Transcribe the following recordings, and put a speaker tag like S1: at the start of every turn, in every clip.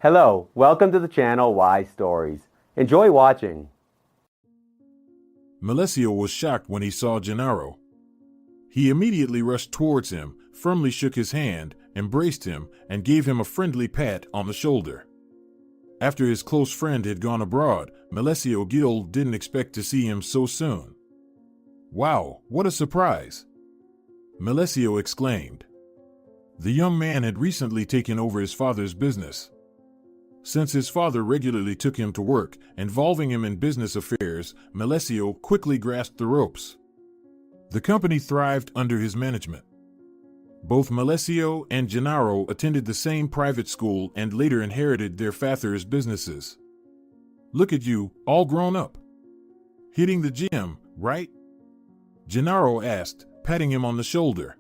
S1: Hello, welcome to the channel Why Stories. Enjoy watching.
S2: Melesio was shocked when he saw Gennaro. He immediately rushed towards him, firmly shook his hand, embraced him, and gave him a friendly pat on the shoulder. After his close friend had gone abroad, Melesio Gil didn't expect to see him so soon. "Wow, what a surprise!" Melesio exclaimed. The young man had recently taken over his father's business. Since his father regularly took him to work, involving him in business affairs, Melesio quickly grasped the ropes. The company thrived under his management. Both Melesio and Gennaro attended the same private school and later inherited their father's businesses. "Look at you, all grown up. Hitting the gym, right?" Gennaro asked, patting him on the shoulder.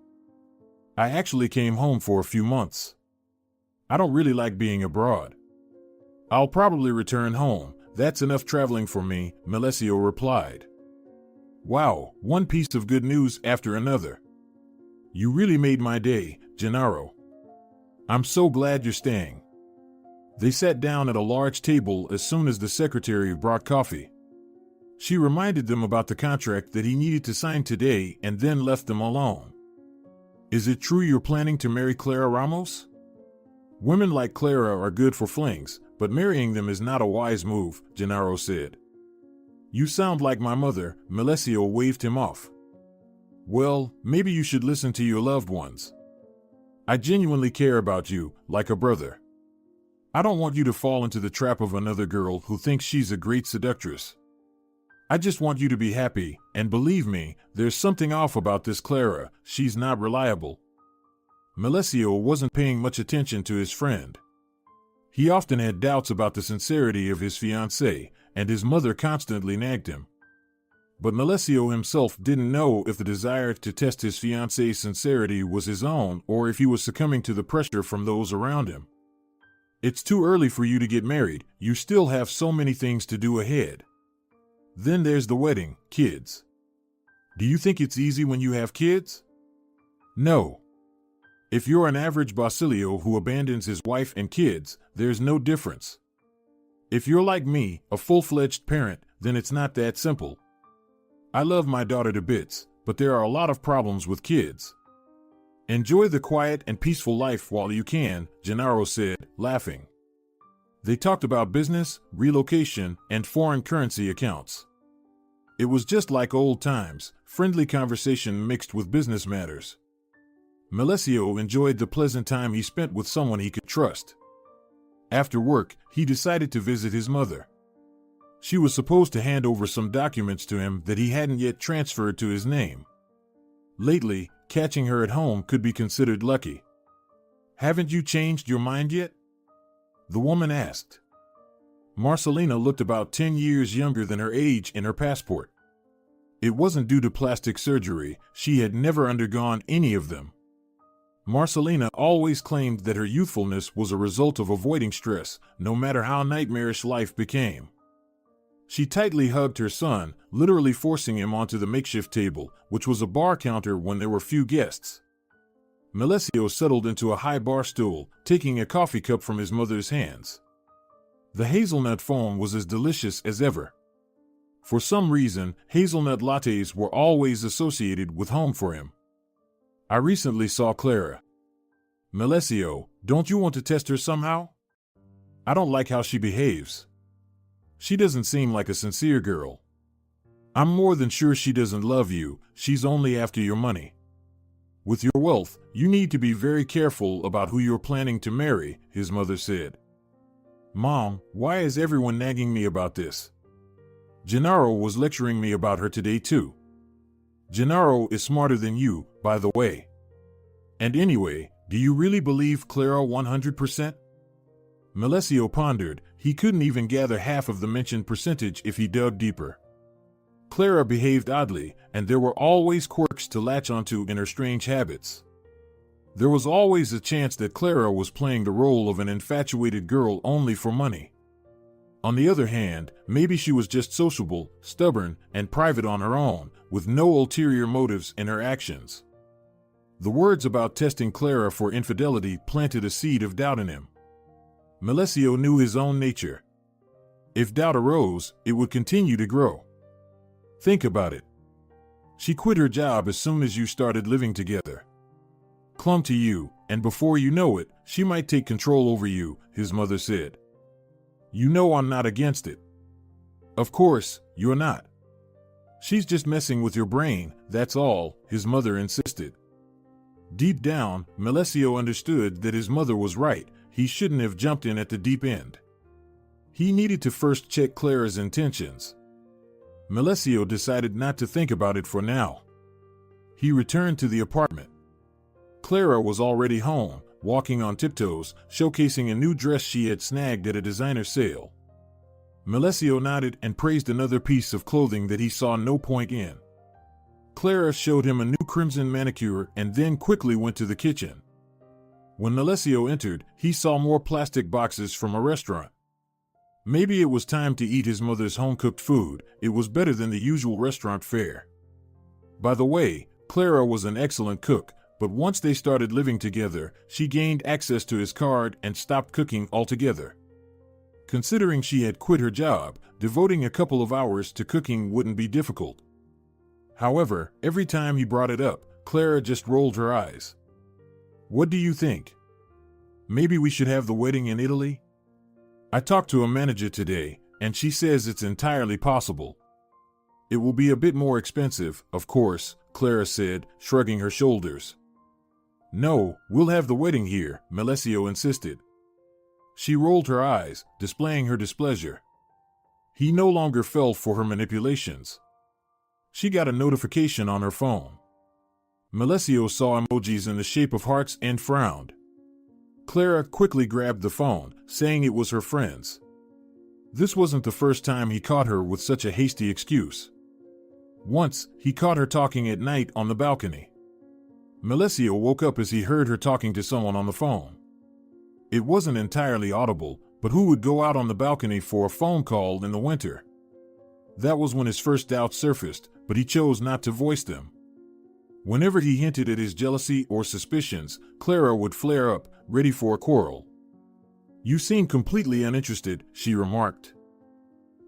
S2: "I actually came home for a few months. I don't really like being abroad. I'll probably return home. That's enough traveling for me," Melesio replied. "Wow, one piece of good news after another. You really made my day, Gennaro. I'm so glad you're staying." They sat down at a large table as soon as the secretary brought coffee. She reminded them about the contract that he needed to sign today and then left them alone. "Is it true you're planning to marry Clara Ramos? Women like Clara are good for flings, but marrying them is not a wise move," Gennaro said. "You sound like my mother," Melesio waved him off. "Well, maybe you should listen to your loved ones. I genuinely care about you, like a brother. I don't want you to fall into the trap of another girl who thinks she's a great seductress. I just want you to be happy, and believe me, there's something off about this Clara. She's not reliable." Melesio wasn't paying much attention to his friend. He often had doubts about the sincerity of his fiancée, and his mother constantly nagged him. But Melesio himself didn't know if the desire to test his fiancée's sincerity was his own or if he was succumbing to the pressure from those around him. "It's too early for you to get married. You still have so many things to do ahead. Then there's the wedding, kids. Do you think it's easy when you have kids? No. If you're an average Basilio who abandons his wife and kids, there's no difference. If you're like me, a full-fledged parent, then it's not that simple. I love my daughter to bits, but there are a lot of problems with kids. Enjoy the quiet and peaceful life while you can," Gennaro said, laughing. They talked about business, relocation, and foreign currency accounts. It was just like old times, friendly conversation mixed with business matters. Melesio enjoyed the pleasant time he spent with someone he could trust. After work, he decided to visit his mother. She was supposed to hand over some documents to him that he hadn't yet transferred to his name. Lately, catching her at home could be considered lucky. "Haven't you changed your mind yet?" the woman asked. Marcelina looked about 10 years younger than her age in her passport. It wasn't due to plastic surgery. She had never undergone any of them. Marcelina always claimed that her youthfulness was a result of avoiding stress, no matter how nightmarish life became. She tightly hugged her son, literally forcing him onto the makeshift table, which was a bar counter when there were few guests. Melesio settled into a high bar stool, taking a coffee cup from his mother's hands. The hazelnut foam was as delicious as ever. For some reason, hazelnut lattes were always associated with home for him. "I recently saw Clara. Melesio, don't you want to test her somehow? I don't like how she behaves. She doesn't seem like a sincere girl. I'm more than sure she doesn't love you. She's only after your money. With your wealth, you need to be very careful about who you're planning to marry," his mother said. "Mom, why is everyone nagging me about this? Gennaro was lecturing me about her today too. Gennaro is smarter than you, by the way. And anyway, do you really believe Clara 100%? Melesio pondered. He couldn't even gather half of the mentioned percentage if he dug deeper. Clara behaved oddly, and there were always quirks to latch onto in her strange habits. There was always a chance that Clara was playing the role of an infatuated girl only for money. On the other hand, maybe she was just sociable, stubborn, and private on her own, with no ulterior motives in her actions. The words about testing Clara for infidelity planted a seed of doubt in him. Melesio knew his own nature. If doubt arose, it would continue to grow. Think about it. She quit her job as soon as you started living together. Clung to you, and before you know it, she might take control over you, his mother said. You know I'm not against it. Of course, you're not. She's just messing with your brain, that's all, his mother insisted. Deep down, Melesio understood that his mother was right. He shouldn't have jumped in at the deep end. He needed to first check Clara's intentions. Melesio decided not to think about it for now. He returned to the apartment. Clara was already home, walking on tiptoes, showcasing a new dress she had snagged at a designer sale. Melesio nodded and praised another piece of clothing that he saw no point in. Clara showed him a new crimson manicure and then quickly went to the kitchen. When Melesio entered, he saw more plastic boxes from a restaurant. Maybe it was time to eat his mother's home-cooked food. It was better than the usual restaurant fare. By the way, Clara was an excellent cook, but once they started living together, she gained access to his card and stopped cooking altogether. Considering she had quit her job, devoting a couple of hours to cooking wouldn't be difficult. However, every time he brought it up, Clara just rolled her eyes. What do you think? Maybe we should have the wedding in Italy? I talked to a manager today, and she says it's entirely possible. It will be a bit more expensive, of course, Clara said, shrugging her shoulders. No, we'll have the wedding here, Melesio insisted. She rolled her eyes, displaying her displeasure. He no longer fell for her manipulations. She got a notification on her phone. Melesio saw emojis in the shape of hearts and frowned. Clara quickly grabbed the phone, saying it was her friend's. This wasn't the first time he caught her with such a hasty excuse. Once, he caught her talking at night on the balcony. Melesio woke up as he heard her talking to someone on the phone. It wasn't entirely audible, but who would go out on the balcony for a phone call in the winter? That was when his first doubts surfaced, but he chose not to voice them. Whenever he hinted at his jealousy or suspicions, Clara would flare up, ready for a quarrel. You seem completely uninterested, she remarked.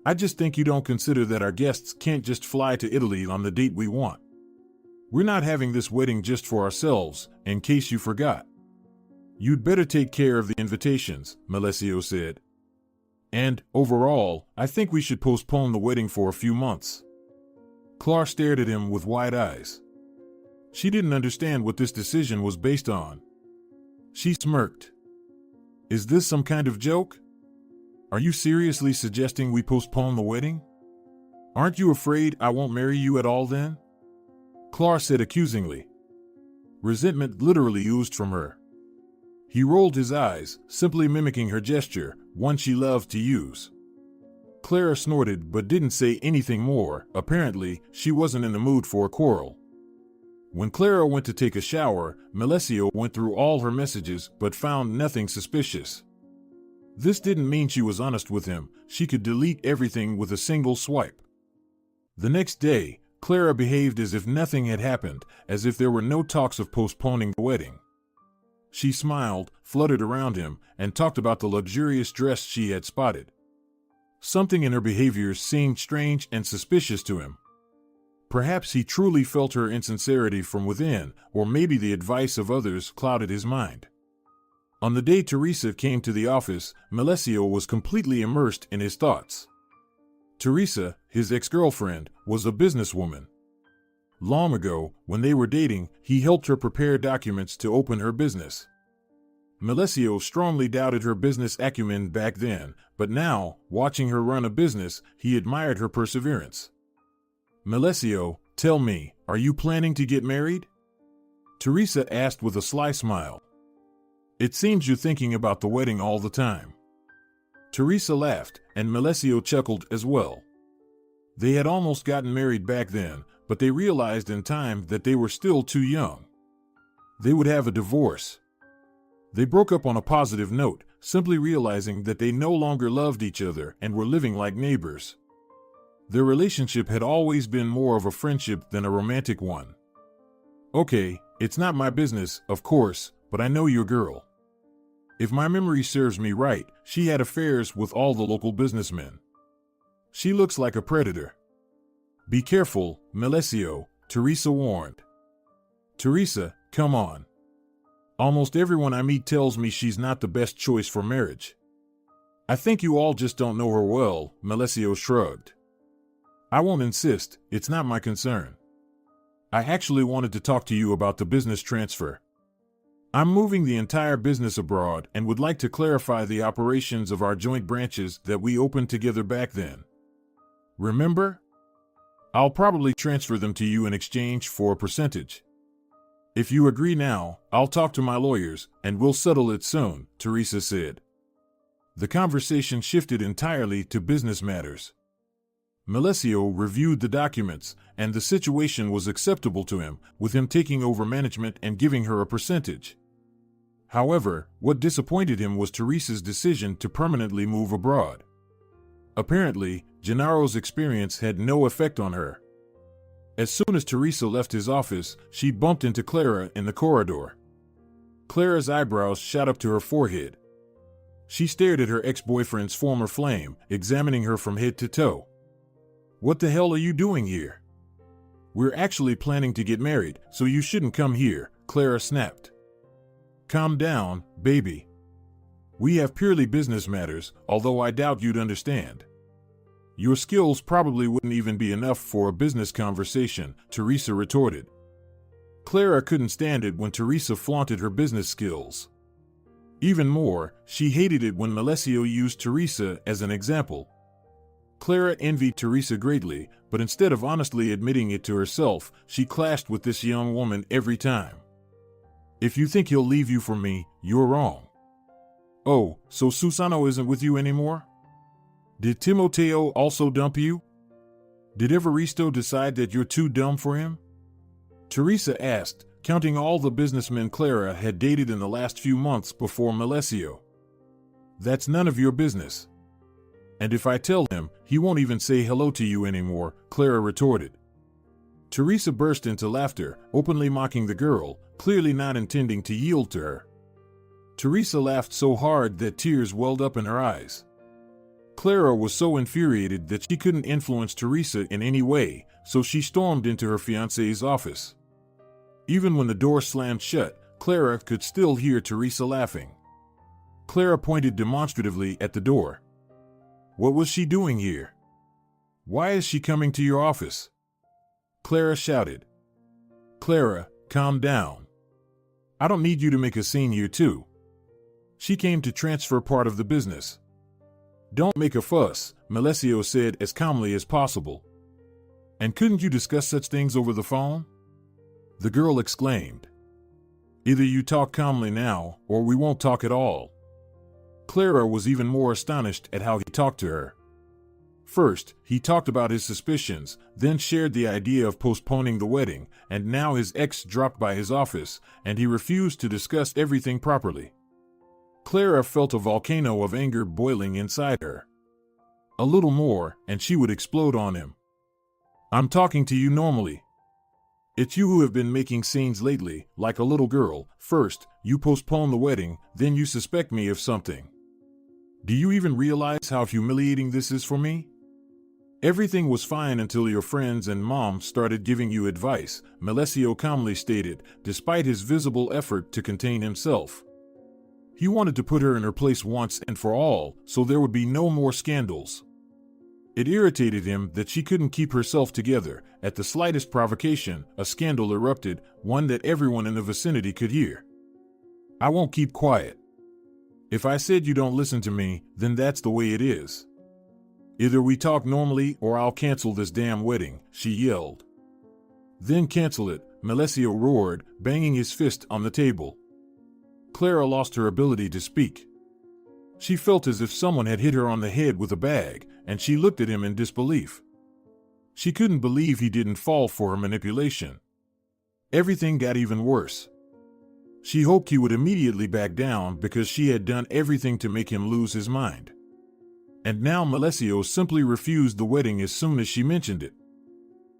S2: I just think you don't consider that our guests can't just fly to Italy on the date we want. We're not having this wedding just for ourselves, in case you forgot. You'd better take care of the invitations, Melesio said. And, overall, I think we should postpone the wedding for a few months. Clara stared at him with wide eyes. She didn't understand what this decision was based on. She smirked. Is this some kind of joke? Are you seriously suggesting we postpone the wedding? Aren't you afraid I won't marry you at all then? Clara said accusingly. Resentment literally oozed from her. He rolled his eyes, simply mimicking her gesture, one she loved to use. Clara snorted but didn't say anything more. Apparently, she wasn't in the mood for a quarrel. When Clara went to take a shower, Melesio went through all her messages but found nothing suspicious. This didn't mean she was honest with him. She could delete everything with a single swipe. The next day, Clara behaved as if nothing had happened, as if there were no talks of postponing the wedding. She smiled, fluttered around him, and talked about the luxurious dress she had spotted. Something in her behavior seemed strange and suspicious to him. Perhaps he truly felt her insincerity from within, or maybe the advice of others clouded his mind. On the day Teresa came to the office, Melesio was completely immersed in his thoughts. Teresa, his ex-girlfriend, was a businesswoman. Long ago, when they were dating, he helped her prepare documents to open her business. Melesio strongly doubted her business acumen back then, but now, watching her run a business, he admired her perseverance. Melesio, tell me, are you planning to get married? Teresa asked with a sly smile. It seems you're thinking about the wedding all the time. Teresa laughed, and Melesio chuckled as well. They had almost gotten married back then, but they realized in time that they were still too young. They would have a divorce. They broke up on a positive note, simply realizing that they no longer loved each other and were living like neighbors. Their relationship had always been more of a friendship than a romantic one. Okay, it's not my business, of course, but I know your girl. If my memory serves me right, she had affairs with all the local businessmen. She looks like a predator. Be careful, Melesio, Teresa warned. Teresa, come on. Almost everyone I meet tells me she's not the best choice for marriage. I think you all just don't know her well, Melesio shrugged. I won't insist, it's not my concern. I actually wanted to talk to you about the business transfer. I'm moving the entire business abroad and would like to clarify the operations of our joint branches that we opened together back then. Remember? I'll probably transfer them to you in exchange for a percentage. If you agree now, I'll talk to my lawyers and we'll settle it soon, Teresa said. The conversation shifted entirely to business matters. Melesio reviewed the documents, and the situation was acceptable to him, with him taking over management and giving her a percentage. However, what disappointed him was Teresa's decision to permanently move abroad. Apparently, Gennaro's experience had no effect on her. As soon as Teresa left his office, she bumped into Clara in the corridor. Clara's eyebrows shot up to her forehead. She stared at her ex-boyfriend's former flame, examining her from head to toe. What the hell are you doing here? We're actually planning to get married, so you shouldn't come here, Clara snapped. Calm down, baby. We have purely business matters, although I doubt you'd understand. Your skills probably wouldn't even be enough for a business conversation, Teresa retorted. Clara couldn't stand it when Teresa flaunted her business skills. Even more, she hated it when Melesio used Teresa as an example. Clara envied Teresa greatly, but instead of honestly admitting it to herself, she clashed with this young woman every time. If you think he'll leave you for me, you're wrong. Oh, so Susano isn't with you anymore? Did Timoteo also dump you? Did Evaristo decide that you're too dumb for him? Teresa asked, counting all the businessmen Clara had dated in the last few months before Melesio. That's none of your business. And if I tell him, he won't even say hello to you anymore, Clara retorted. Teresa burst into laughter, openly mocking the girl, clearly not intending to yield to her. Teresa laughed so hard that tears welled up in her eyes. Clara was so infuriated that she couldn't influence Teresa in any way, so she stormed into her fiancé's office. Even when the door slammed shut, Clara could still hear Teresa laughing. Clara pointed demonstratively at the door. What was she doing here? Why is she coming to your office? Clara shouted. Clara, calm down. I don't need you to make a scene here too. She came to transfer part of the business. Don't make a fuss, Melesio said as calmly as possible. And couldn't you discuss such things over the phone? The girl exclaimed. Either you talk calmly now, or we won't talk at all. Clara was even more astonished at how he talked to her. First, he talked about his suspicions, then shared the idea of postponing the wedding, and now his ex dropped by his office, and he refused to discuss everything properly. Clara felt a volcano of anger boiling inside her. A little more, and she would explode on him. I'm talking to you normally. It's you who have been making scenes lately, like a little girl. First, you postpone the wedding, then you suspect me of something. Do you even realize how humiliating this is for me? Everything was fine until your friends and mom started giving you advice, Melesio calmly stated, despite his visible effort to contain himself. He wanted to put her in her place once and for all, so there would be no more scandals. It irritated him that she couldn't keep herself together. At the slightest provocation, a scandal erupted, one that everyone in the vicinity could hear. I won't keep quiet. If I said you don't listen to me, then that's the way it is. Either we talk normally or I'll cancel this damn wedding, she yelled. Then cancel it, Melesio roared, banging his fist on the table. Clara lost her ability to speak. She felt as if someone had hit her on the head with a bag, and she looked at him in disbelief. She couldn't believe he didn't fall for her manipulation. Everything got even worse. She hoped he would immediately back down because she had done everything to make him lose his mind. And now Melesio simply refused the wedding as soon as she mentioned it.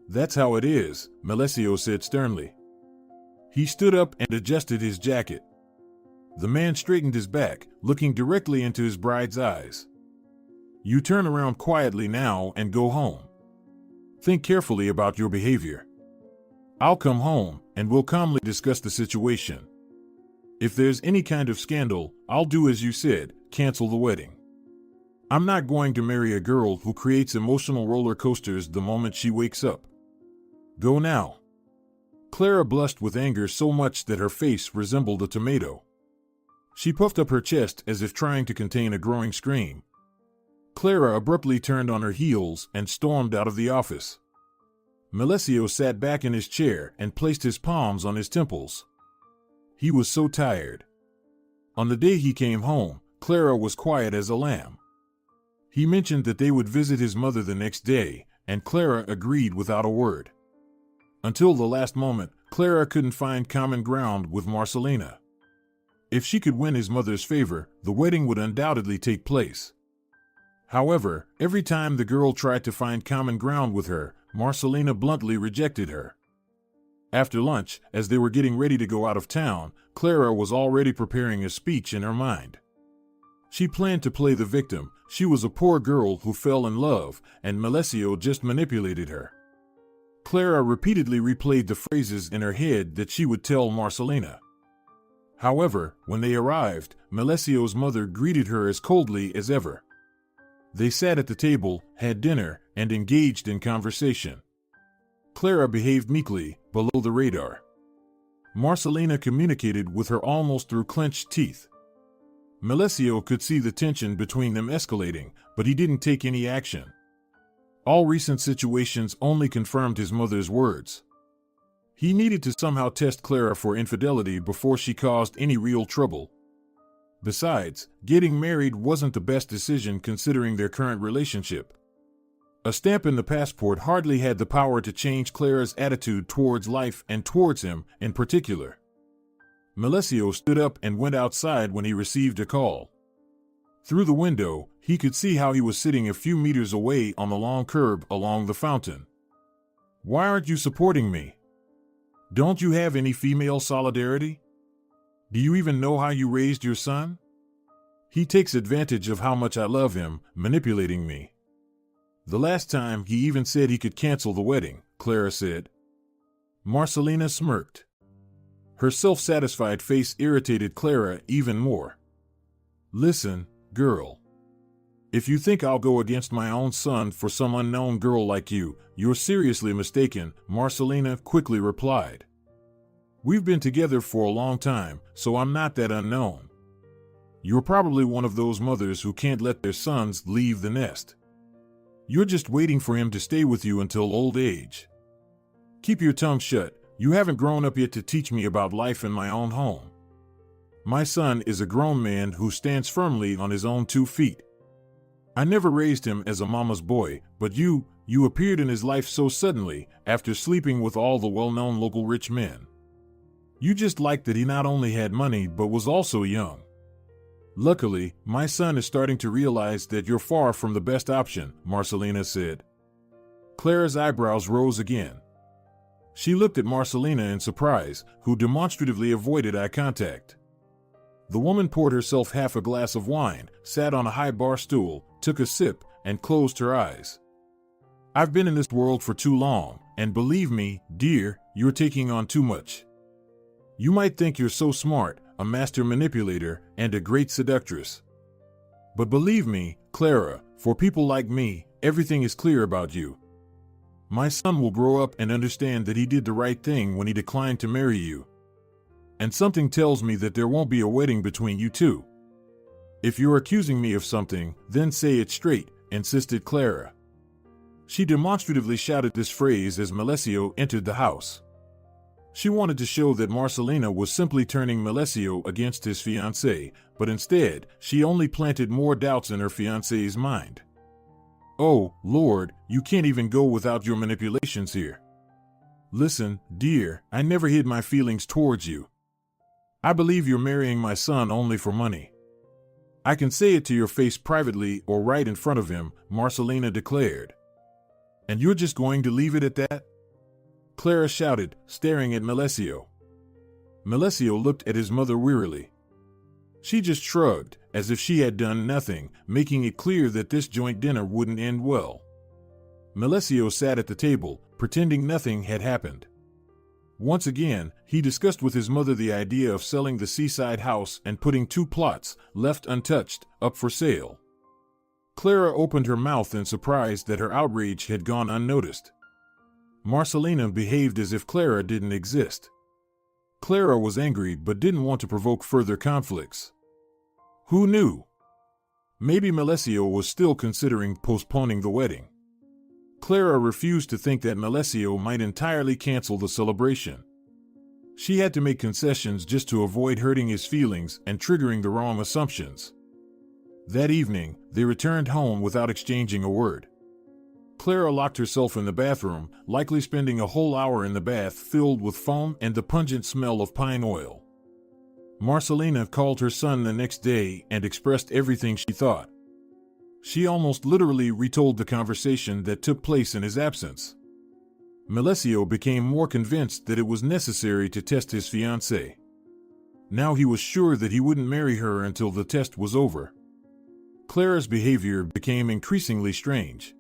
S2: That's how it is, Melesio said sternly. He stood up and adjusted his jacket. The man straightened his back, looking directly into his bride's eyes. You turn around quietly now and go home. Think carefully about your behavior. I'll come home, and we'll calmly discuss the situation. If there's any kind of scandal, I'll do as you said, cancel the wedding. I'm not going to marry a girl who creates emotional roller coasters the moment she wakes up. Go now. Clara blushed with anger so much that her face resembled a tomato. She puffed up her chest as if trying to contain a growing scream. Clara abruptly turned on her heels and stormed out of the office. Melesio sat back in his chair and placed his palms on his temples. He was so tired. On the day he came home, Clara was quiet as a lamb. He mentioned that they would visit his mother the next day, and Clara agreed without a word. Until the last moment, Clara couldn't find common ground with Marcelina. If she could win his mother's favor, the wedding would undoubtedly take place. However, every time the girl tried to find common ground with her, Marcelina bluntly rejected her. After lunch, as they were getting ready to go out of town, Clara was already preparing a speech in her mind. She planned to play the victim. She was a poor girl who fell in love, and Melesio just manipulated her. Clara repeatedly replayed the phrases in her head that she would tell Marcelina. However, when they arrived, Melesio's mother greeted her as coldly as ever. They sat at the table, had dinner, and engaged in conversation. Clara behaved meekly, below the radar. Marcelina communicated with her almost through clenched teeth. Melesio could see the tension between them escalating, but he didn't take any action. All recent situations only confirmed his mother's words. He needed to somehow test Clara for infidelity before she caused any real trouble. Besides, getting married wasn't the best decision considering their current relationship. A stamp in the passport hardly had the power to change Clara's attitude towards life and towards him in particular. Melesio stood up and went outside when he received a call. Through the window, he could see how he was sitting a few meters away on the long curb along the fountain. Why aren't you supporting me? Don't you have any female solidarity? Do you even know how you raised your son? He takes advantage of how much I love him, manipulating me. The last time he even said he could cancel the wedding, Clara said. Marcelina smirked. Her self-satisfied face irritated Clara even more. Listen, girl. If you think I'll go against my own son for some unknown girl like you, you're seriously mistaken, Marcelina quickly replied. We've been together for a long time, so I'm not that unknown. You're probably one of those mothers who can't let their sons leave the nest. You're just waiting for him to stay with you until old age. Keep your tongue shut. You haven't grown up yet to teach me about life in my own home. My son is a grown man who stands firmly on his own 2 feet. I never raised him as a mama's boy, but you appeared in his life so suddenly after sleeping with all the well-known local rich men. You just liked that he not only had money but was also young. Luckily, my son is starting to realize that you're far from the best option, Marcelina said. Clara's eyebrows rose again. She looked at Marcelina in surprise, who demonstratively avoided eye contact. The woman poured herself half a glass of wine, sat on a high bar stool, took a sip, and closed her eyes. I've been in this world for too long, and believe me, dear, you're taking on too much. You might think you're so smart, a master manipulator, and a great seductress. But believe me, Clara, for people like me, everything is clear about you. My son will grow up and understand that he did the right thing when he declined to marry you. And something tells me that there won't be a wedding between you two. If you're accusing me of something, then say it straight, insisted Clara. She demonstratively shouted this phrase as Melesio entered the house. She wanted to show that Marcelina was simply turning Melesio against his fiancé, but instead, she only planted more doubts in her fiancé's mind. Oh, Lord, you can't even go without your manipulations here. Listen, dear, I never hid my feelings towards you. I believe you're marrying my son only for money. I can say it to your face privately or right in front of him, Marcelina declared. And you're just going to leave it at that? Clara shouted, staring at Melesio. Melesio looked at his mother wearily. She just shrugged, as if she had done nothing, making it clear that this joint dinner wouldn't end well. Melesio sat at the table, pretending nothing had happened. Once again, he discussed with his mother the idea of selling the seaside house and putting 2 plots, left untouched, up for sale. Clara opened her mouth in surprise that her outrage had gone unnoticed. Marcelina behaved as if Clara didn't exist. Clara was angry but didn't want to provoke further conflicts. Who knew? Maybe Melesio was still considering postponing the wedding. Clara refused to think that Melesio might entirely cancel the celebration. She had to make concessions just to avoid hurting his feelings and triggering the wrong assumptions. That evening, they returned home without exchanging a word. Clara locked herself in the bathroom, likely spending a whole hour in the bath filled with foam and the pungent smell of pine oil. Marcelina called her son the next day and expressed everything she thought. She almost literally retold the conversation that took place in his absence. Melesio became more convinced that it was necessary to test his fiancée. Now he was sure that he wouldn't marry her until the test was over. Clara's behavior became increasingly strange.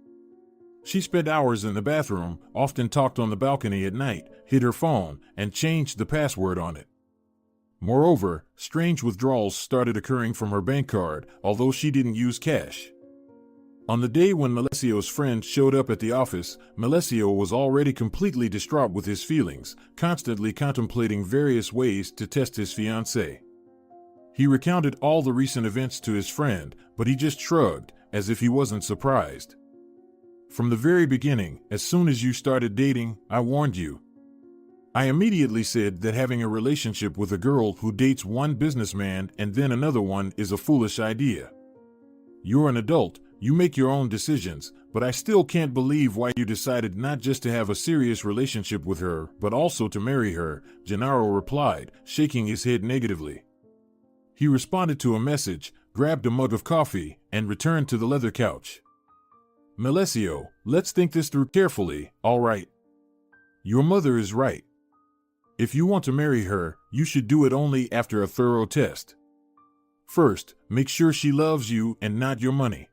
S2: She spent hours in the bathroom, often talked on the balcony at night, hid her phone, and changed the password on it. Moreover, strange withdrawals started occurring from her bank card, although she didn't use cash. On the day when Melesio's friend showed up at the office, Melesio was already completely distraught with his feelings, constantly contemplating various ways to test his fiancée. He recounted all the recent events to his friend, but he just shrugged, as if he wasn't surprised. From the very beginning, as soon as you started dating, I warned you. I immediately said that having a relationship with a girl who dates one businessman and then another one is a foolish idea. You're an adult, you make your own decisions, but I still can't believe why you decided not just to have a serious relationship with her, but also to marry her, Gennaro replied, shaking his head negatively. He responded to a message, grabbed a mug of coffee, and returned to the leather couch. Melesio, let's think this through carefully, all right? Your mother is right. If you want to marry her, you should do it only after a thorough test. First, make sure she loves you and not your money.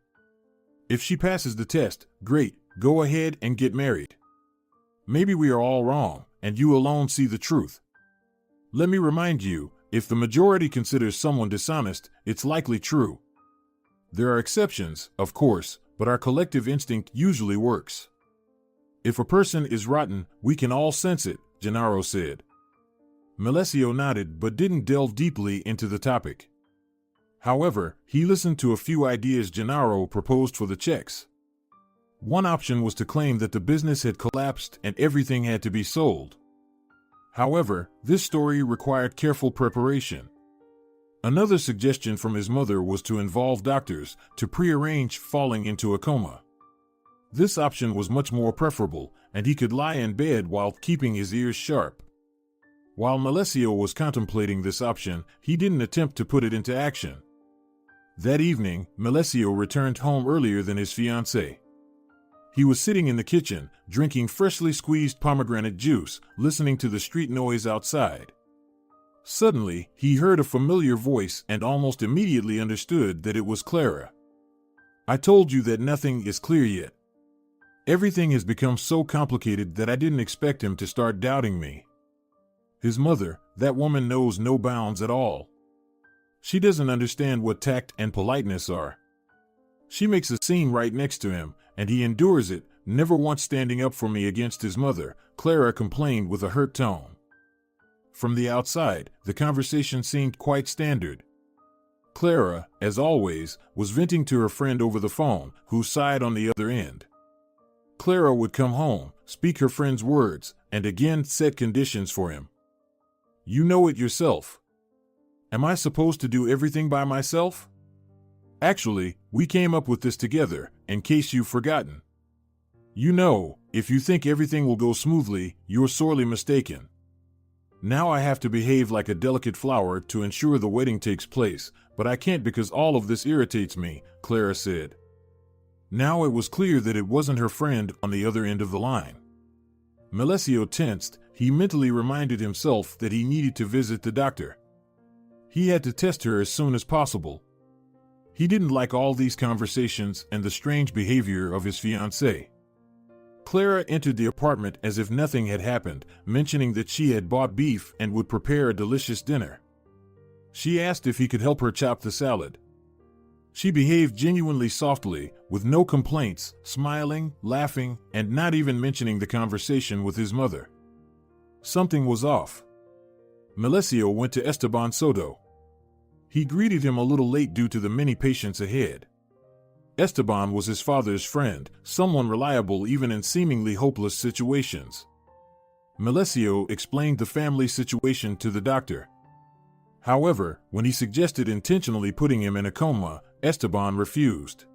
S2: If she passes the test, great, go ahead and get married. Maybe we are all wrong, and you alone see the truth. Let me remind you, if the majority considers someone dishonest, it's likely true. There are exceptions, of course, but our collective instinct usually works. If a person is rotten, we can all sense it, Gennaro said. Melesio nodded but didn't delve deeply into the topic. However, he listened to a few ideas Gennaro proposed for the checks. One option was to claim that the business had collapsed and everything had to be sold. However, this story required careful preparation. Another suggestion from his mother was to involve doctors to prearrange falling into a coma. This option was much more preferable, and he could lie in bed while keeping his ears sharp. While Melesio was contemplating this option, he didn't attempt to put it into action. That evening, Melesio returned home earlier than his fiancée. He was sitting in the kitchen, drinking freshly squeezed pomegranate juice, listening to the street noise outside. Suddenly, he heard a familiar voice and almost immediately understood that it was Clara. I told you that nothing is clear yet. Everything has become so complicated that I didn't expect him to start doubting me. His mother, that woman knows no bounds at all. She doesn't understand what tact and politeness are. She makes a scene right next to him, and he endures it, never once standing up for me against his mother, Clara complained with a hurt tone. From the outside, the conversation seemed quite standard. Clara, as always, was venting to her friend over the phone, who sighed on the other end. Clara would come home, speak her friend's words, and again set conditions for him. You know it yourself. Am I supposed to do everything by myself? Actually, we came up with this together, in case you've forgotten. You know, if you think everything will go smoothly, you're sorely mistaken. Now I have to behave like a delicate flower to ensure the wedding takes place, but I can't because all of this irritates me, Clara said. Now it was clear that it wasn't her friend on the other end of the line. Melesio tensed. He mentally reminded himself that he needed to visit the doctor. He had to test her as soon as possible. He didn't like all these conversations and the strange behavior of his fiancée. Clara entered the apartment as if nothing had happened, mentioning that she had bought beef and would prepare a delicious dinner. She asked if he could help her chop the salad. She behaved genuinely softly, with no complaints, smiling, laughing, and not even mentioning the conversation with his mother. Something was off. Melesio went to Esteban Soto. He greeted him a little late due to the many patients ahead. Esteban was his father's friend, someone reliable even in seemingly hopeless situations. Melesio explained the family situation to the doctor. However, when he suggested intentionally putting him in a coma, Esteban refused.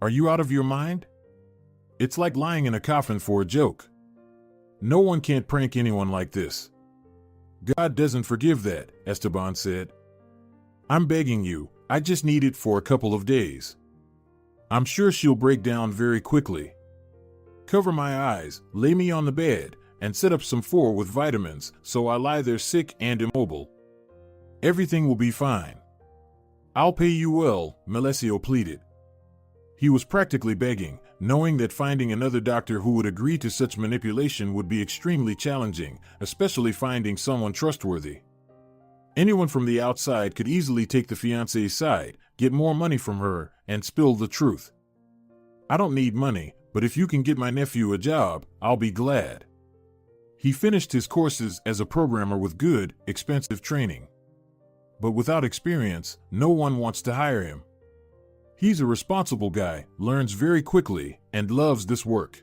S2: "Are you out of your mind? It's like lying in a coffin for a joke. No one can't prank anyone like this." "God doesn't forgive that," Esteban said. "I'm begging you, I just need it for a couple of days. I'm sure she'll break down very quickly. Cover my eyes, lay me on the bed, and set up some four with vitamins so I lie there sick and immobile. Everything will be fine." "I'll pay you well," Melesio pleaded. He was practically begging, knowing that finding another doctor who would agree to such manipulation would be extremely challenging, especially finding someone trustworthy. Anyone from the outside could easily take the fiancé's side, get more money from her, and spill the truth. "I don't need money, but if you can get my nephew a job, I'll be glad." He finished his courses as a programmer with good, expensive training. But without experience, no one wants to hire him. He's a responsible guy, learns very quickly, and loves this work.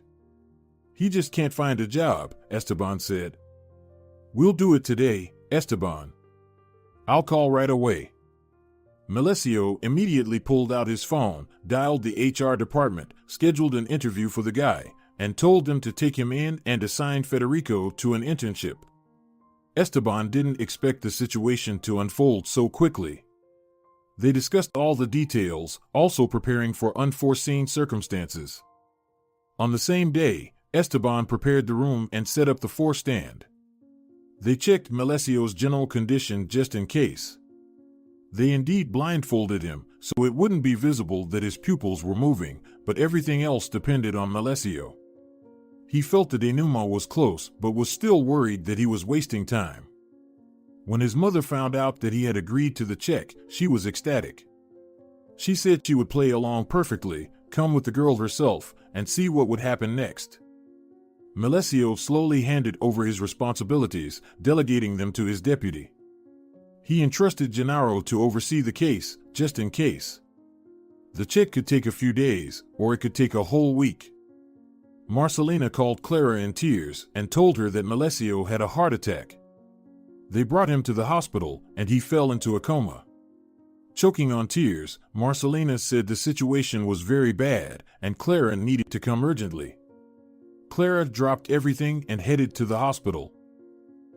S2: "He just can't find a job," Esteban said. "We'll do it today, Esteban. I'll call right away." Melesio immediately pulled out his phone, dialed the HR department, scheduled an interview for the guy, and told them to take him in and assign Federico to an internship. Esteban didn't expect the situation to unfold so quickly. They discussed all the details, also preparing for unforeseen circumstances. On the same day, Esteban prepared the room and set up the four stand. They checked Melesio's general condition just in case. They indeed blindfolded him, so it wouldn't be visible that his pupils were moving, but everything else depended on Melesio. He felt the denouement was close, but was still worried that he was wasting time. When his mother found out that he had agreed to the check, she was ecstatic. She said she would play along perfectly, come with the girl herself, and see what would happen next. Melesio slowly handed over his responsibilities, delegating them to his deputy. He entrusted Gennaro to oversee the case, just in case. The check could take a few days, or it could take a whole week. Marcelina called Clara in tears and told her that Melesio had a heart attack. They brought him to the hospital, and he fell into a coma. Choking on tears, Marcelina said the situation was very bad, and Clara needed to come urgently. Clara dropped everything and headed to the hospital.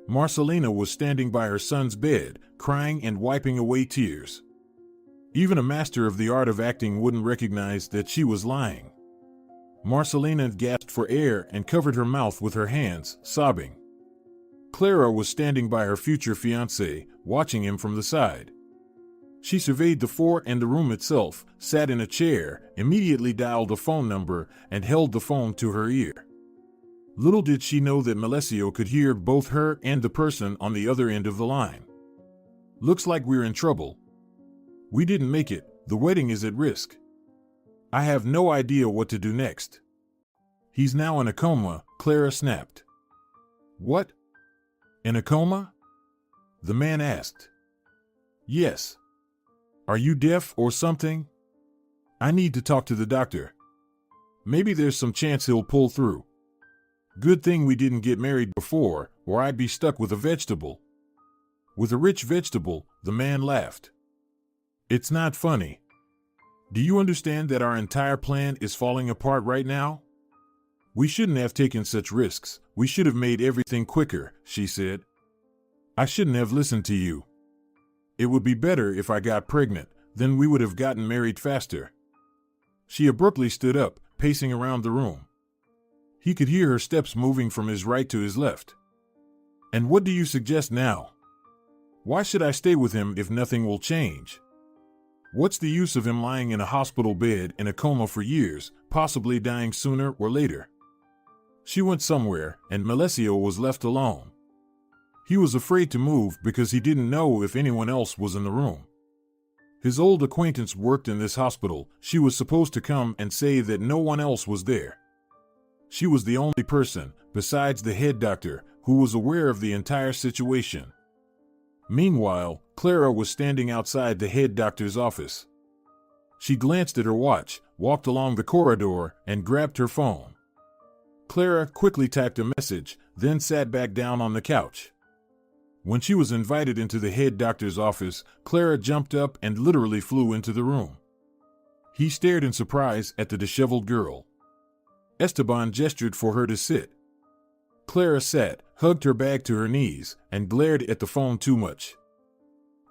S2: Marcelina was standing by her son's bed, crying and wiping away tears. Even a master of the art of acting wouldn't recognize that she was lying. Marcelina gasped for air and covered her mouth with her hands, sobbing. Clara was standing by her future fiancé, watching him from the side. She surveyed the fort and the room itself, sat in a chair, immediately dialed a phone number, and held the phone to her ear. Little did she know that Melesio could hear both her and the person on the other end of the line. "Looks like we're in trouble. We didn't make it, the wedding is at risk. I have no idea what to do next." "He's now in a coma," Clara snapped. "What? In a coma?" the man asked. "Yes. Are you deaf or something? I need to talk to the doctor. Maybe there's some chance he'll pull through. Good thing we didn't get married before, or I'd be stuck with a vegetable." "With a rich vegetable," the man laughed. "It's not funny. Do you understand that our entire plan is falling apart right now? We shouldn't have taken such risks. We should have made everything quicker," she said. "I shouldn't have listened to you. It would be better if I got pregnant, then we would have gotten married faster." She abruptly stood up, pacing around the room. He could hear her steps moving from his right to his left. "And what do you suggest now?" Why should I stay with him if nothing will change? What's the use of him lying in a hospital bed in a coma for years, possibly dying sooner or later? She went somewhere, and Melesio was left alone. He was afraid to move because he didn't know if anyone else was in the room. His old acquaintance worked in this hospital. She was supposed to come and say that no one else was there. She was the only person, besides the head doctor, who was aware of the entire situation. Meanwhile, Clara was standing outside the head doctor's office. She glanced at her watch, walked along the corridor, and grabbed her phone. Clara quickly typed a message, then sat back down on the couch. When she was invited into the head doctor's office, Clara jumped up and literally flew into the room. He stared in surprise at the disheveled girl. Esteban gestured for her to sit. Clara sat, hugged her bag to her knees, and glared at the phone too much.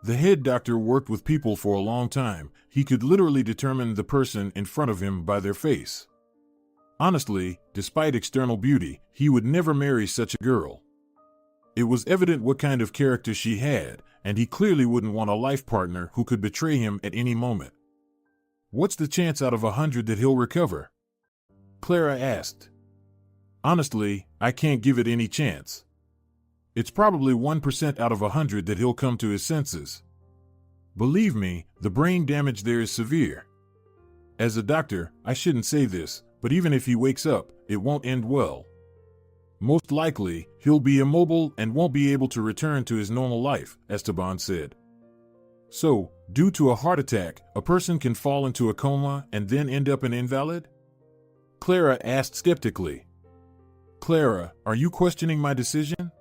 S2: The head doctor worked with people for a long time. He could literally determine the person in front of him by their face. Honestly, despite external beauty, he would never marry such a girl. It was evident what kind of character she had, and he clearly wouldn't want a life partner who could betray him at any moment. What's the chance out of 100 that he'll recover? Clara asked. Honestly, I can't give it any chance. It's probably 1% out of 100 that he'll come to his senses. Believe me, the brain damage there is severe. As a doctor, I shouldn't say this, but even if he wakes up, it won't end well. Most likely, he'll be immobile and won't be able to return to his normal life, Esteban said. So, due to a heart attack, a person can fall into a coma and then end up an invalid? Clara asked skeptically. Clara, are you questioning my decision?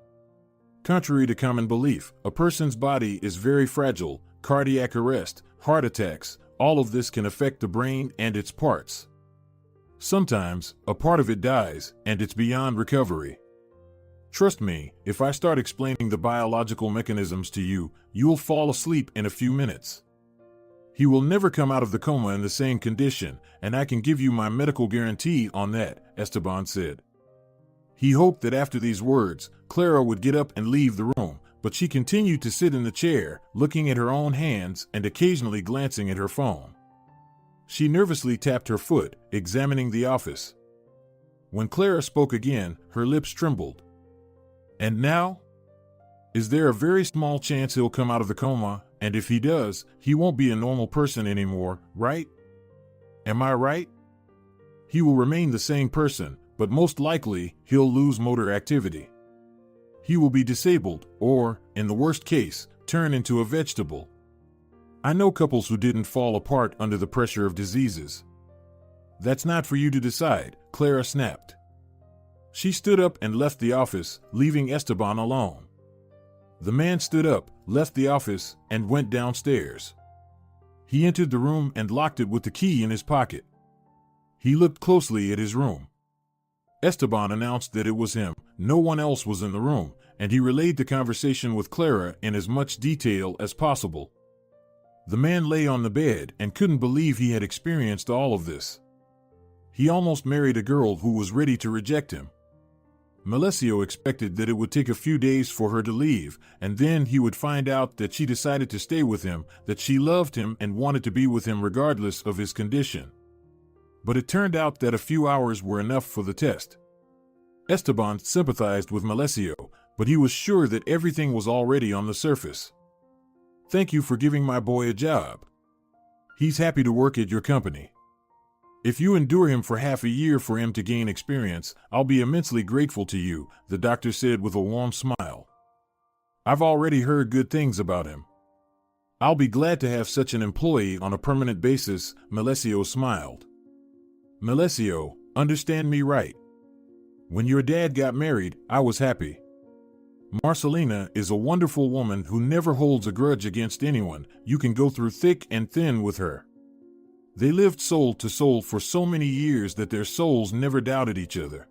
S2: Contrary to common belief, a person's body is very fragile. Cardiac arrest, heart attacks, all of this can affect the brain and its parts. Sometimes, a part of it dies, and it's beyond recovery. Trust me, if I start explaining the biological mechanisms to you, you'll fall asleep in a few minutes. He will never come out of the coma in the same condition, and I can give you my medical guarantee on that, Esteban said. He hoped that after these words, Clara would get up and leave the room, but she continued to sit in the chair, looking at her own hands and occasionally glancing at her phone. She nervously tapped her foot, examining the office. When Clara spoke again, her lips trembled. And now? Is there a very small chance he'll come out of the coma, and if he does, he won't be a normal person anymore, right? Am I right? He will remain the same person, but most likely, he'll lose motor activity. He will be disabled, or, in the worst case, turn into a vegetable. I know couples who didn't fall apart under the pressure of diseases. That's not for you to decide, Clara snapped. She stood up and left the office, leaving Esteban alone. The man stood up, left the office, and went downstairs. He entered the room and locked it with the key in his pocket. He looked closely at his room. Esteban announced that it was him, no one else was in the room, and he relayed the conversation with Clara in as much detail as possible. The man lay on the bed and couldn't believe he had experienced all of this. He almost married a girl who was ready to reject him. Melesio expected that it would take a few days for her to leave, and then he would find out that she decided to stay with him, that she loved him and wanted to be with him regardless of his condition. But it turned out that a few hours were enough for the test. Esteban sympathized with Melesio, but he was sure that everything was already on the surface. Thank you for giving my boy a job. He's happy to work at your company. If you endure him for half a year for him to gain experience, I'll be immensely grateful to you, the doctor said with a warm smile. I've already heard good things about him. I'll be glad to have such an employee on a permanent basis, Melesio smiled. Melesio, understand me right. When your dad got married, I was happy. Marcelina is a wonderful woman who never holds a grudge against anyone. You can go through thick and thin with her. They lived soul to soul for so many years that their souls never doubted each other.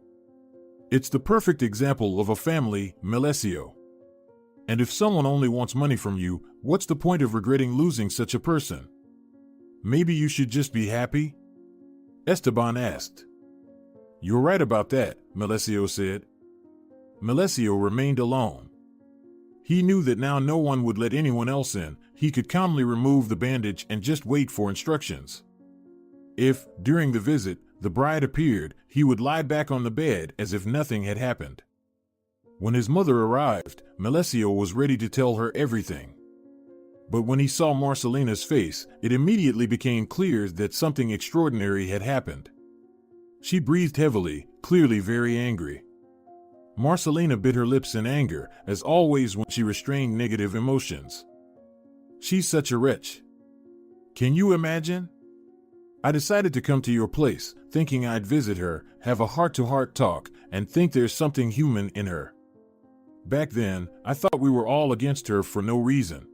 S2: It's the perfect example of a family, Melesio. And if someone only wants money from you, what's the point of regretting losing such a person? Maybe you should just be happy? Esteban asked. You're right about that, Melesio said. Melesio remained alone. He knew that now no one would let anyone else in. He could calmly remove the bandage and just wait for instructions. If, during the visit, the bride appeared, he would lie back on the bed as if nothing had happened. When his mother arrived, Melesio was ready to tell her everything. But when he saw Marcelina's face, it immediately became clear that something extraordinary had happened. She breathed heavily, clearly very angry. Marcelina bit her lips in anger, as always when she restrained negative emotions. She's such a wretch. Can you imagine? I decided to come to your place, thinking I'd visit her, have a heart-to-heart talk, and think there's something human in her. Back then, I thought we were all against her for no reason.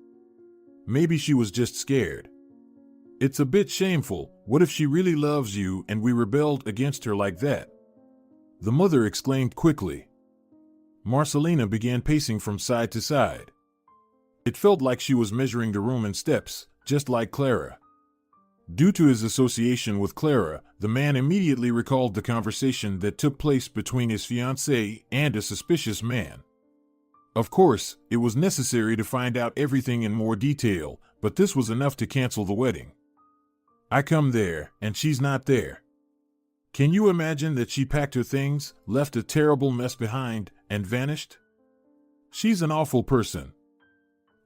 S2: Maybe she was just scared. It's a bit shameful. What if she really loves you and we rebelled against her like that? The mother exclaimed quickly. Marcelina began pacing from side to side. It felt like she was measuring the room in steps, just like Clara. Due to his association with Clara, the man immediately recalled the conversation that took place between his fiancée and a suspicious man. Of course, it was necessary to find out everything in more detail, but this was enough to cancel the wedding. I come there, and she's not there. Can you imagine that she packed her things, left a terrible mess behind, and vanished? She's an awful person.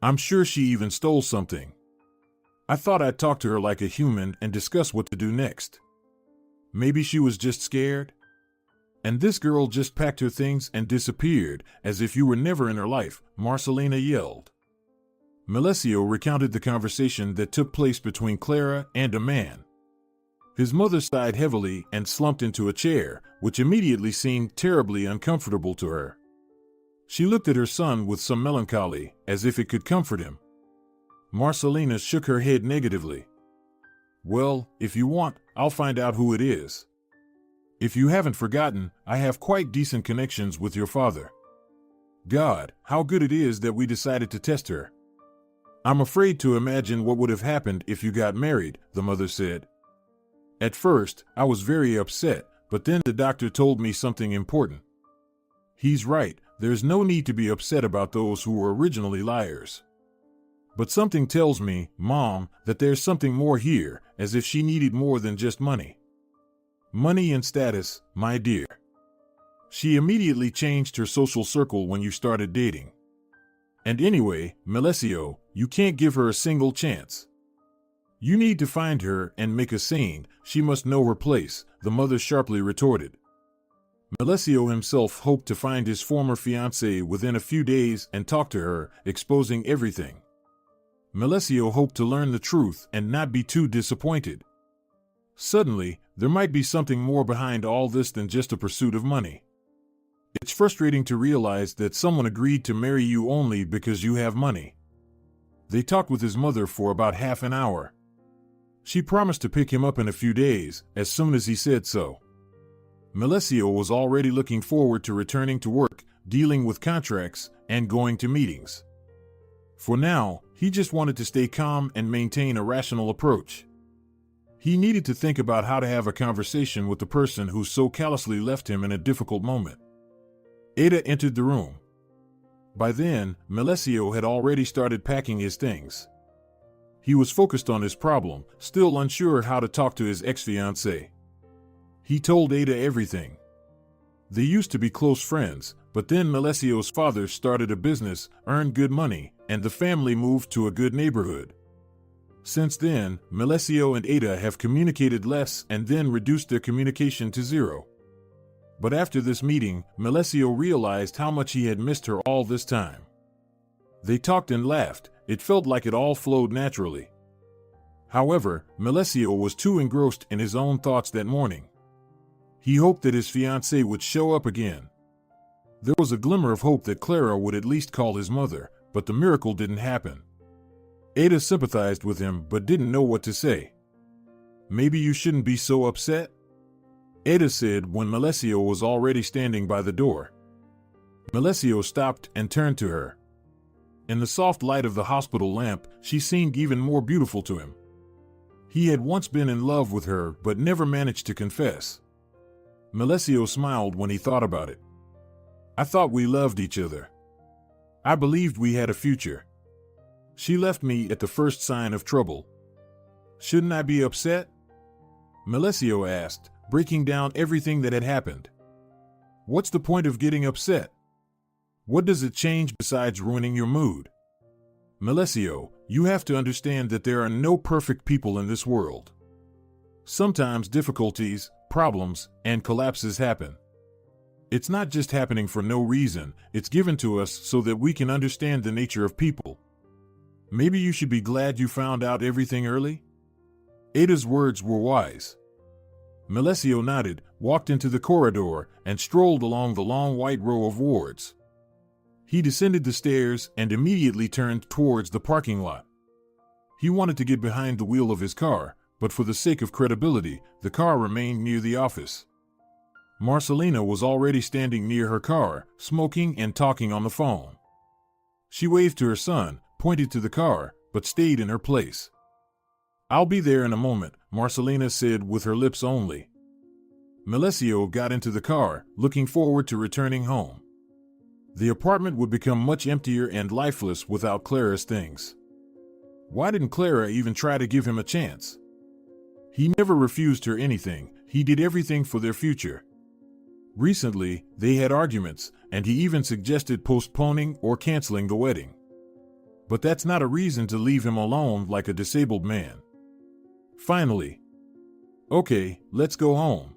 S2: I'm sure she even stole something. I thought I'd talk to her like a human and discuss what to do next. Maybe she was just scared? And this girl just packed her things and disappeared, as if you were never in her life, Marcelina yelled. Melesio recounted the conversation that took place between Clara and a man. His mother sighed heavily and slumped into a chair, which immediately seemed terribly uncomfortable to her. She looked at her son with some melancholy, as if it could comfort him. Marcelina shook her head negatively. Well, if you want, I'll find out who it is. If you haven't forgotten, I have quite decent connections with your father. God, how good it is that we decided to test her. I'm afraid to imagine what would have happened if you got married, the mother said. At first, I was very upset, but then the doctor told me something important. He's right, there's no need to be upset about those who were originally liars. But something tells me, Mom, that there's something more here, as if she needed more than just money. Money and status, my dear. She immediately changed her social circle when you started dating. And anyway, Melesio, you can't give her a single chance. You need to find her and make a scene. She must know her place, the mother sharply retorted. Melesio himself hoped to find his former fiancée within a few days and talk to her, exposing everything. Melesio hoped to learn the truth and not be too disappointed. Suddenly, there might be something more behind all this than just a pursuit of money. It's frustrating to realize that someone agreed to marry you only because you have money. They talked with his mother for about half an hour. She promised to pick him up in a few days, as soon as he said so. Melesio was already looking forward to returning to work, dealing with contracts, and going to meetings. For now, he just wanted to stay calm and maintain a rational approach. He needed to think about how to have a conversation with the person who so callously left him in a difficult moment. Ada entered the room. By then, Melesio had already started packing his things. He was focused on his problem, still unsure how to talk to his ex-fiancée. He told Ada everything. They used to be close friends, but then Melesio's father started a business, earned good money, and the family moved to a good neighborhood. Since then, Melesio and Ada have communicated less and then reduced their communication to zero. But after this meeting, Melesio realized how much he had missed her all this time. They talked and laughed. It felt like it all flowed naturally. However, Melesio was too engrossed in his own thoughts that morning. He hoped that his fiancée would show up again. There was a glimmer of hope that Clara would at least call his mother, but the miracle didn't happen. Ada sympathized with him but didn't know what to say. Maybe you shouldn't be so upset? Ada said when Melesio was already standing by the door. Melesio stopped and turned to her. In the soft light of the hospital lamp, she seemed even more beautiful to him. He had once been in love with her but never managed to confess. Melesio smiled when he thought about it. I thought we loved each other. I believed we had a future. She left me at the first sign of trouble. Shouldn't I be upset? Melesio asked, breaking down everything that had happened. What's the point of getting upset? What does it change besides ruining your mood? Melesio, you have to understand that there are no perfect people in this world. Sometimes difficulties, problems, and collapses happen. It's not just happening for no reason, it's given to us so that we can understand the nature of people. Maybe you should be glad you found out everything early? Ada's words were wise. Melesio nodded, walked into the corridor, and strolled along the long white row of wards. He descended the stairs and immediately turned towards the parking lot. He wanted to get behind the wheel of his car, but for the sake of credibility, the car remained near the office. Marcelina was already standing near her car, smoking and talking on the phone. She waved to her son, pointed to the car, but stayed in her place. I'll be there in a moment, Marcelina said with her lips only. Melesio got into the car, looking forward to returning home. The apartment would become much emptier and lifeless without Clara's things. Why didn't Clara even try to give him a chance? He never refused her anything, he did everything for their future. Recently, they had arguments, and he even suggested postponing or canceling the wedding. But that's not a reason to leave him alone like a disabled man. Finally. Okay, let's go home.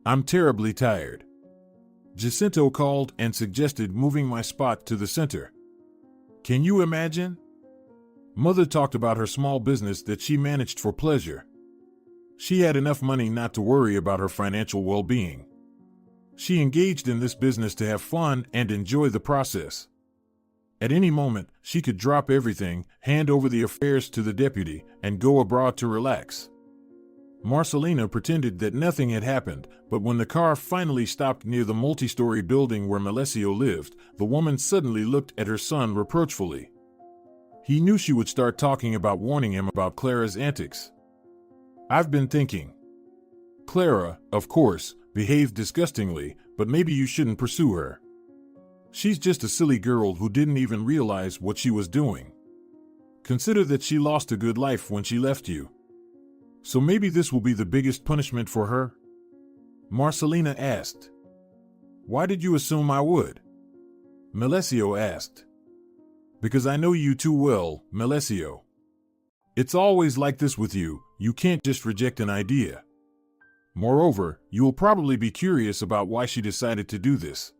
S2: I'm terribly tired. Jacinto called and suggested moving my spot to the center. Can you imagine? Mother talked about her small business that she managed for pleasure. She had enough money not to worry about her financial well-being. She engaged in this business to have fun and enjoy the process. At any moment, she could drop everything, hand over the affairs to the deputy, and go abroad to relax. Marcelina pretended that nothing had happened, but when the car finally stopped near the multi-story building where Melesio lived, the woman suddenly looked at her son reproachfully. He knew she would start talking about warning him about Clara's antics. I've been thinking. Clara, of course, behaved disgustingly, but maybe you shouldn't pursue her. She's just a silly girl who didn't even realize what she was doing. Consider that she lost a good life when she left you. So maybe this will be the biggest punishment for her? Marcelina asked. Why did you assume I would? Melesio asked. Because I know you too well, Melesio. It's always like this with you, you can't just reject an idea. Moreover, you will probably be curious about why she decided to do this.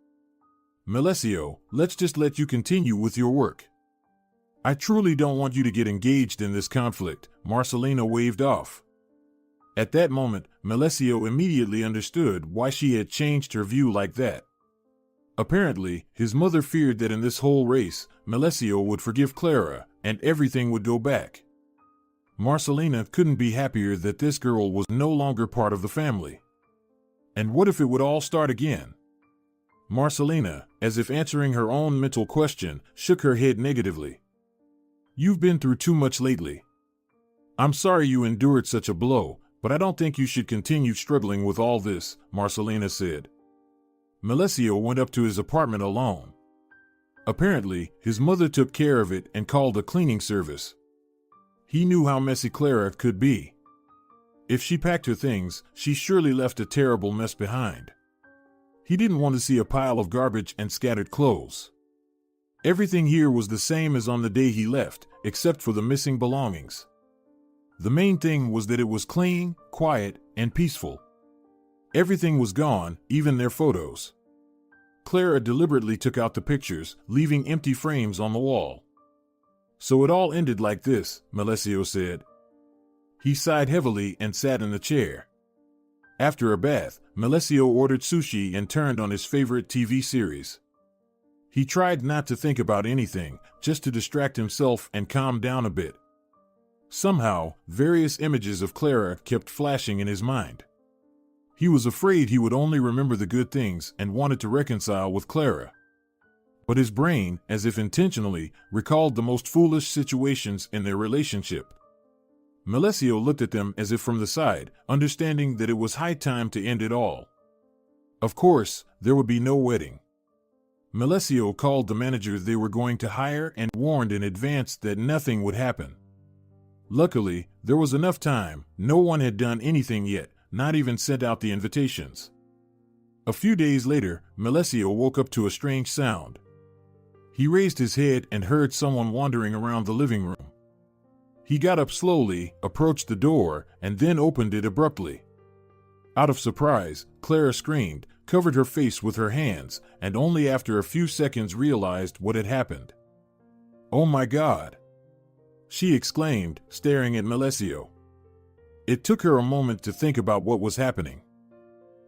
S2: Melesio, let's just let you continue with your work. I truly don't want you to get engaged in this conflict, Marcelina waved off. At that moment, Melesio immediately understood why she had changed her view like that. Apparently, his mother feared that in this whole race, Melesio would forgive Clara, and everything would go back. Marcelina couldn't be happier that this girl was no longer part of the family. And what if it would all start again? Marcelina, as if answering her own mental question, shook her head negatively. You've been through too much lately. I'm sorry you endured such a blow, but I don't think you should continue struggling with all this, Marcelina said. Melesio went up to his apartment alone. Apparently, his mother took care of it and called a cleaning service. He knew how messy Clara could be. If she packed her things, she surely left a terrible mess behind. He didn't want to see a pile of garbage and scattered clothes. Everything here was the same as on the day he left, except for the missing belongings. The main thing was that it was clean, quiet, and peaceful. Everything was gone, even their photos. Clara deliberately took out the pictures, leaving empty frames on the wall. So it all ended like this, Melesio said. He sighed heavily and sat in the chair. After a bath, Melesio ordered sushi and turned on his favorite TV series. He tried not to think about anything, just to distract himself and calm down a bit. Somehow, various images of Clara kept flashing in his mind. He was afraid he would only remember the good things and wanted to reconcile with Clara. But his brain, as if intentionally, recalled the most foolish situations in their relationship. Melesio looked at them as if from the side, understanding that it was high time to end it all. Of course, there would be no wedding. Melesio called the manager they were going to hire and warned in advance that nothing would happen. Luckily, there was enough time. No one had done anything yet, not even sent out the invitations. A few days later, Melesio woke up to a strange sound. He raised his head and heard someone wandering around the living room. He got up slowly, approached the door, and then opened it abruptly. Out of surprise, Clara screamed, covered her face with her hands, and only after a few seconds realized what had happened. "Oh my God!" she exclaimed, staring at Melesio. It took her a moment to think about what was happening.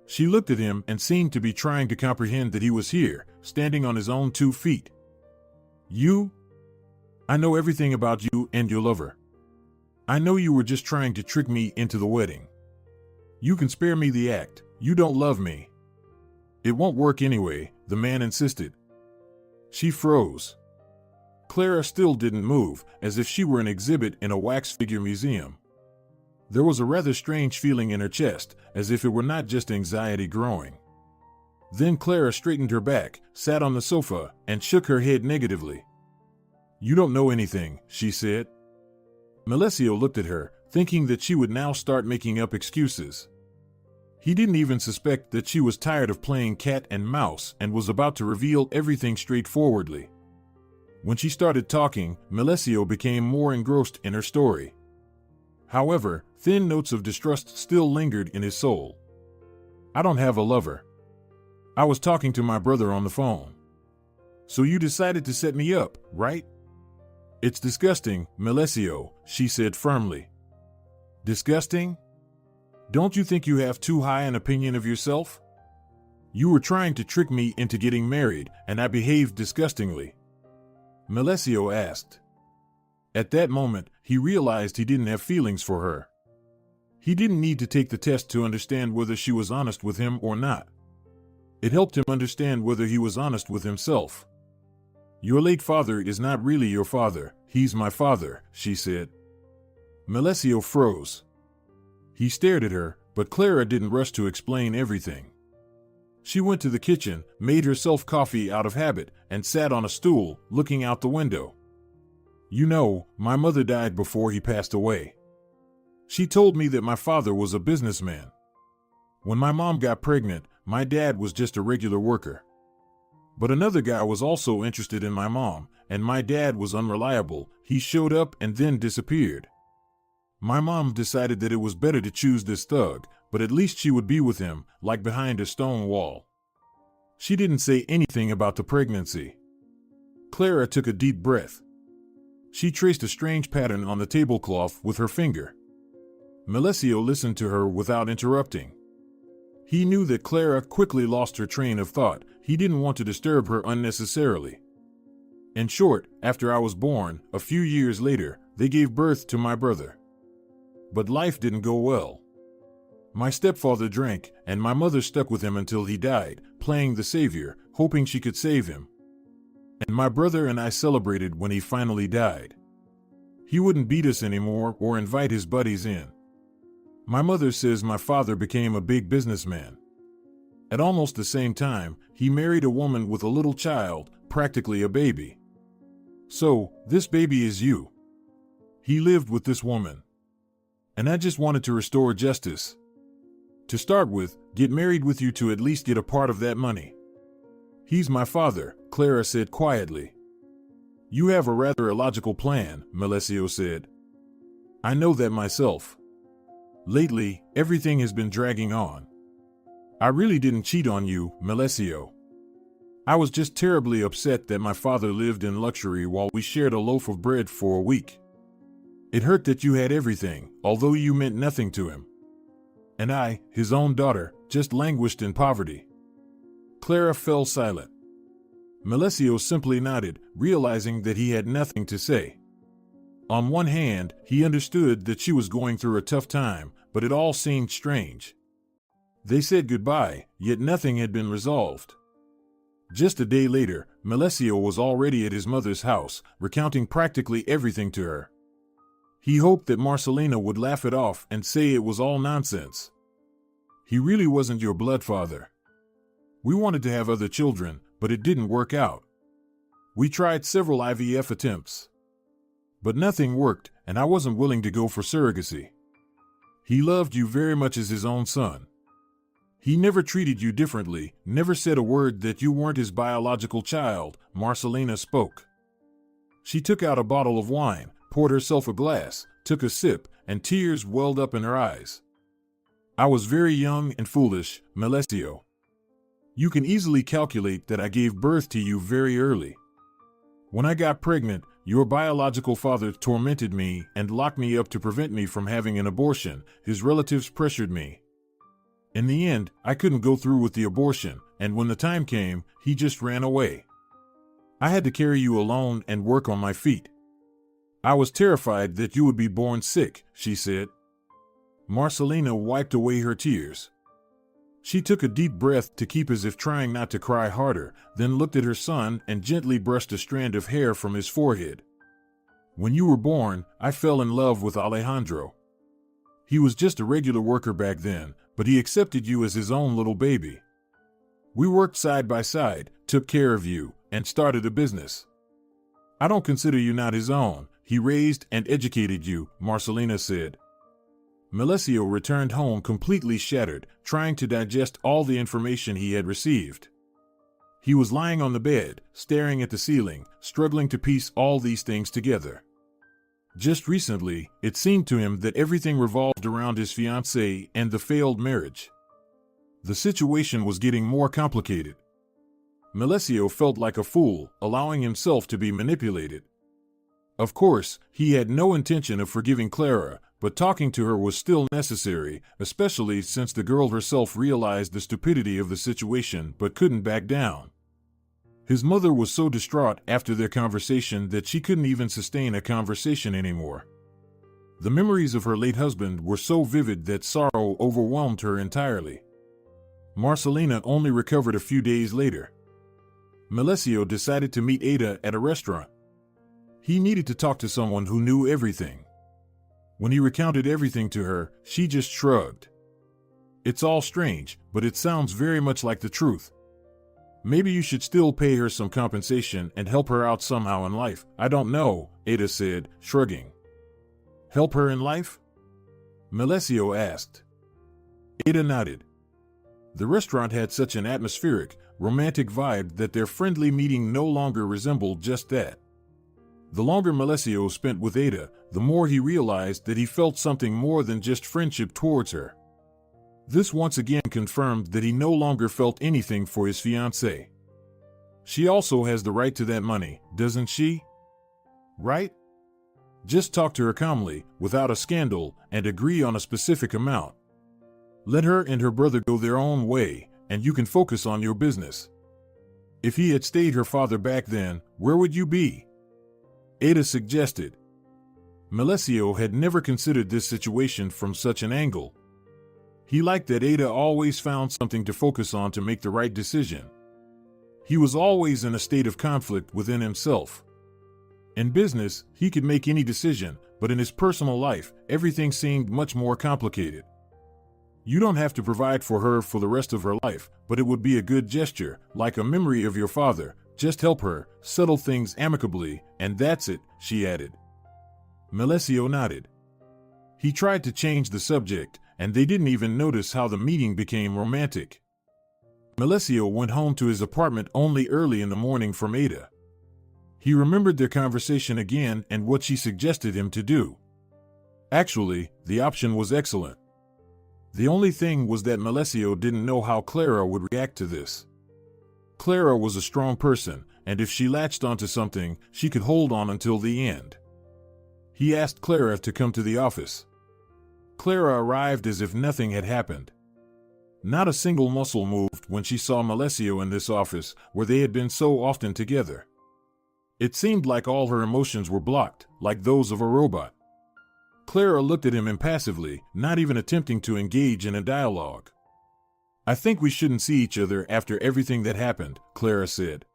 S2: She looked at him and seemed to be trying to comprehend that he was here, standing on his own 2 feet. "You? I know everything about you and your lover. I know you were just trying to trick me into the wedding. You can spare me the act. You don't love me." "It won't work anyway," the man insisted. She froze. Clara still didn't move, as if she were an exhibit in a wax figure museum. There was a rather strange feeling in her chest, as if it were not just anxiety growing. Then Clara straightened her back, sat on the sofa, and shook her head negatively. "You don't know anything," she said. Melesio looked at her, thinking that she would now start making up excuses. He didn't even suspect that she was tired of playing cat and mouse and was about to reveal everything straightforwardly. When she started talking, Melesio became more engrossed in her story. However, thin notes of distrust still lingered in his soul. "I don't have a lover. I was talking to my brother on the phone. So you decided to set me up, right?" "It's disgusting, Melesio," she said firmly. "Disgusting? Don't you think you have too high an opinion of yourself? You were trying to trick me into getting married, and I behaved disgustingly?" Melesio asked. At that moment, he realized he didn't have feelings for her. He didn't need to take the test to understand whether she was honest with him or not. It helped him understand whether he was honest with himself. "Your late father is not really your father, he's my father," she said. Melesio froze. He stared at her, but Clara didn't rush to explain everything. She went to the kitchen, made herself coffee out of habit, and sat on a stool, looking out the window. "You know, my mother died before he passed away. She told me that my father was a businessman. When my mom got pregnant, my dad was just a regular worker. But another guy was also interested in my mom, and my dad was unreliable. He showed up and then disappeared. My mom decided that it was better to choose this thug, but at least she would be with him, like behind a stone wall. She didn't say anything about the pregnancy." Clara took a deep breath. She traced a strange pattern on the tablecloth with her finger. Melesio listened to her without interrupting. He knew that Clara quickly lost her train of thought. He didn't want to disturb her unnecessarily. "In short, after I was born, a few years later, they gave birth to my brother. But life didn't go well. My stepfather drank, and my mother stuck with him until he died, playing the savior, hoping she could save him. And my brother and I celebrated when he finally died. He wouldn't beat us anymore or invite his buddies in. My mother says my father became a big businessman. At almost the same time, he married a woman with a little child, practically a baby. So, this baby is you. He lived with this woman. And I just wanted to restore justice. To start with, get married with you to at least get a part of that money." "He's my father," Clara said quietly. "You have a rather illogical plan," Melesio said. "I know that myself. Lately, everything has been dragging on. I really didn't cheat on you, Melesio. I was just terribly upset that my father lived in luxury while we shared a loaf of bread for a week. It hurt that you had everything, although you meant nothing to him. And I, his own daughter, just languished in poverty." Clara fell silent. Melesio simply nodded, realizing that he had nothing to say. On one hand, he understood that she was going through a tough time, but it all seemed strange. They said goodbye, yet nothing had been resolved. Just a day later, Melesio was already at his mother's house, recounting practically everything to her. He hoped that Marcelina would laugh it off and say it was all nonsense. "He really wasn't your blood father. We wanted to have other children, but it didn't work out. We tried several IVF attempts, but nothing worked, and I wasn't willing to go for surrogacy. He loved you very much as his own son. He never treated you differently, never said a word that you weren't his biological child," Marcelina spoke. She took out a bottle of wine, poured herself a glass, took a sip, and tears welled up in her eyes. "I was very young and foolish, Melesio. You can easily calculate that I gave birth to you very early. When I got pregnant, your biological father tormented me and locked me up to prevent me from having an abortion. His relatives pressured me. In the end, I couldn't go through with the abortion, and when the time came, he just ran away. I had to carry you alone and work on my feet. I was terrified that you would be born sick," she said. Marcelina wiped away her tears. She took a deep breath to keep as if trying not to cry harder, then looked at her son and gently brushed a strand of hair from his forehead. "When you were born, I fell in love with Alejandro. He was just a regular worker back then, but he accepted you as his own little baby. We worked side by side, took care of you, and started a business. I don't consider you not his own. He raised and educated you," Marcelina said. Melesio returned home completely shattered, trying to digest all the information he had received. He was lying on the bed, staring at the ceiling, struggling to piece all these things together. Just recently, it seemed to him that everything revolved around his fiancée and the failed marriage. The situation was getting more complicated. Melesio felt like a fool, allowing himself to be manipulated. Of course, he had no intention of forgiving Clara, but talking to her was still necessary, especially since the girl herself realized the stupidity of the situation but couldn't back down. His mother was so distraught after their conversation that she couldn't even sustain a conversation anymore. The memories of her late husband were so vivid that sorrow overwhelmed her entirely. Marcelina only recovered a few days later. Melesio decided to meet Ada at a restaurant. He needed to talk to someone who knew everything. When he recounted everything to her, she just shrugged. "It's all strange, but it sounds very much like the truth. Maybe you should still pay her some compensation and help her out somehow in life." "I don't know," Ada said, shrugging. "Help her in life?" Melesio asked. Ada nodded. The restaurant had such an atmospheric, romantic vibe that their friendly meeting no longer resembled just that. The longer Melesio spent with Ada, the more he realized that he felt something more than just friendship towards her. This once again confirmed that he no longer felt anything for his fiancée. "She also has the right to that money, doesn't she? Right? Just talk to her calmly, without a scandal, and agree on a specific amount. Let her and her brother go their own way, and you can focus on your business. If he had stayed her father back then, where would you be?" Ada suggested. Melesio had never considered this situation from such an angle. He liked that Ada always found something to focus on to make the right decision. He was always in a state of conflict within himself. In business, he could make any decision, but in his personal life, everything seemed much more complicated. "You don't have to provide for her for the rest of her life, but it would be a good gesture, like a memory of your father. Just help her, settle things amicably, and that's it," she added. Melesio nodded. He tried to change the subject, and they didn't even notice how the meeting became romantic. Melesio went home to his apartment only early in the morning from Ada. He remembered their conversation again and what she suggested him to do. Actually, the option was excellent. The only thing was that Melesio didn't know how Clara would react to this. Clara was a strong person, and if she latched onto something, she could hold on until the end. He asked Clara to come to the office. Clara arrived as if nothing had happened. Not a single muscle moved when she saw Melesio in this office, where they had been so often together. It seemed like all her emotions were blocked, like those of a robot. Clara looked at him impassively, not even attempting to engage in a dialogue. "I think we shouldn't see each other after everything that happened," Clara said.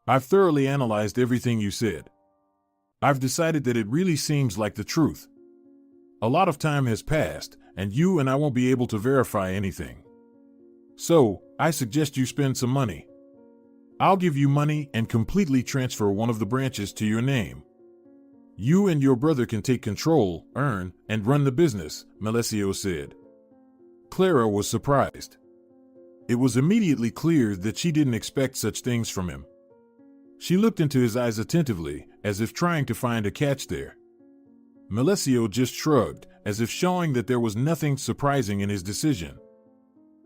S2: "I've thoroughly analyzed everything you said. I've decided that it really seems like the truth. A lot of time has passed, and you and I won't be able to verify anything. So, I suggest you spend some money. I'll give you money and completely transfer one of the branches to your name. You and your brother can take control, earn, and run the business, Melesio said. Clara was surprised. It was immediately clear that she didn't expect such things from him. She looked into his eyes attentively, as if trying to find a catch there. Melesio just shrugged, as if showing that there was nothing surprising in his decision.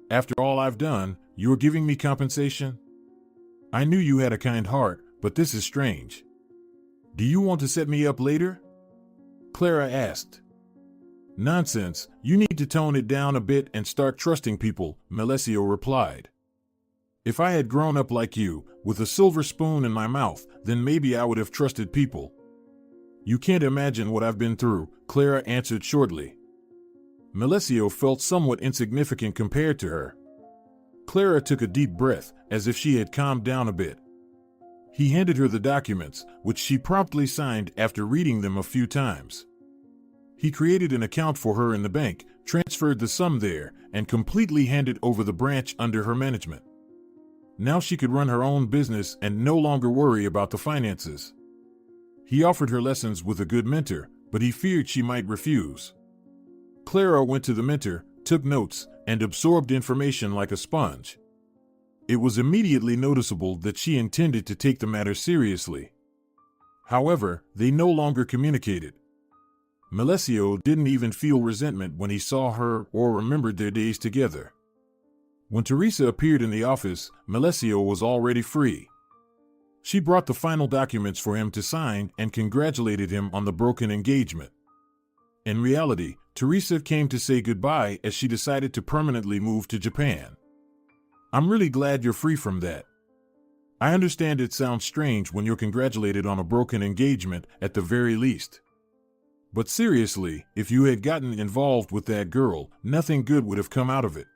S2: After all I've done, you're giving me compensation? I knew you had a kind heart, but this is strange. Do you want to set me up later? Clara asked. Nonsense, you need to tone it down a bit and start trusting people, Melesio replied. If I had grown up like you, with a silver spoon in my mouth, then maybe I would have trusted people. You can't imagine what I've been through, Clara answered shortly. Melesio felt somewhat insignificant compared to her. Clara took a deep breath, as if she had calmed down a bit. He handed her the documents, which she promptly signed after reading them a few times. He created an account for her in the bank, transferred the sum there, and completely handed over the branch under her management. Now she could run her own business and no longer worry about the finances. He offered her lessons with a good mentor, but he feared she might refuse. Clara went to the mentor, took notes, and absorbed information like a sponge. It was immediately noticeable that she intended to take the matter seriously. However, they no longer communicated. Melesio didn't even feel resentment when he saw her or remembered their days together. When Teresa appeared in the office, Melesio was already free. She brought the final documents for him to sign and congratulated him on the broken engagement. In reality, Teresa came to say goodbye as she decided to permanently move to Japan. I'm really glad you're free from that. I understand it sounds strange when you're congratulated on a broken engagement, at the very least. But seriously, if you had gotten involved with that girl, nothing good would have come out of it.